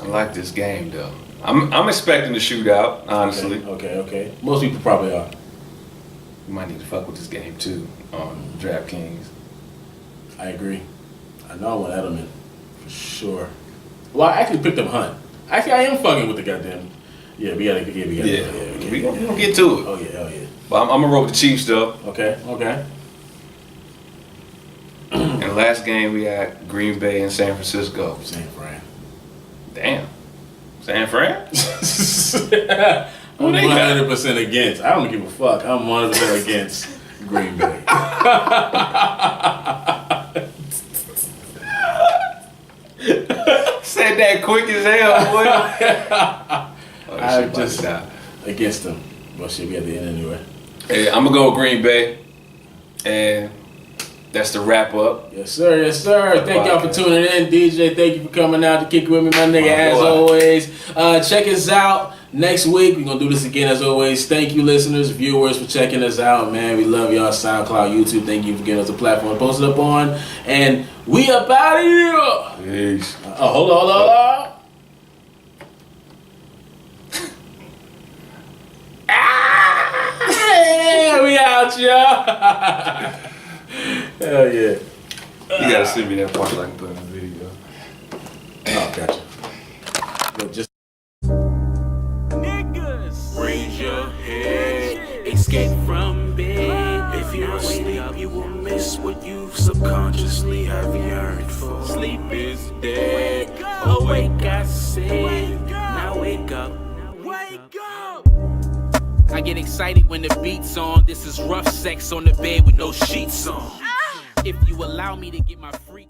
I like this game though. I'm expecting the shootout, honestly. Okay. Most people probably are. You might need to fuck with this game too on DraftKings. I agree. I know I want Edelman for sure. Well, I actually picked up Hunt. Actually, I am fucking with the goddamn Yeah, we gotta. We gonna get to it. Oh yeah, hell yeah. But I'm gonna roll with the Chiefs though. Okay. And the last game we had Green Bay and San Francisco. San Fran. Damn. San Fran? I'm 100% against. I don't give a fuck. I'm 100% against Green Bay. Said that quick as hell, boy. I'm just against them. Well, shit, we at the end anyway. Hey, I'm gonna go with Green Bay, and that's the wrap up. Yes, sir. Yes, sir. Thank y'all for tuning in. DJ, thank you for coming out to kick it with me, my nigga, as always. Check us out next week. We're going to do this again, as always. Thank you, listeners, viewers, for checking us out, man. We love y'all. SoundCloud, YouTube. Thank you for giving us a platform to post it up on. And we up out of here. Peace. Hold on. We out, y'all. Hell yeah. You gotta send me that part so I can put in the video. Oh, gotcha. But just Niggas, raise your head, escape from bed. If you're asleep, you will miss what you subconsciously have yearned for. Sleep is dead. Awake, I said. Now wake up. Wake up. I get excited when the beat's on. This is rough sex on the bed with no sheets on. If you allow me to get my freak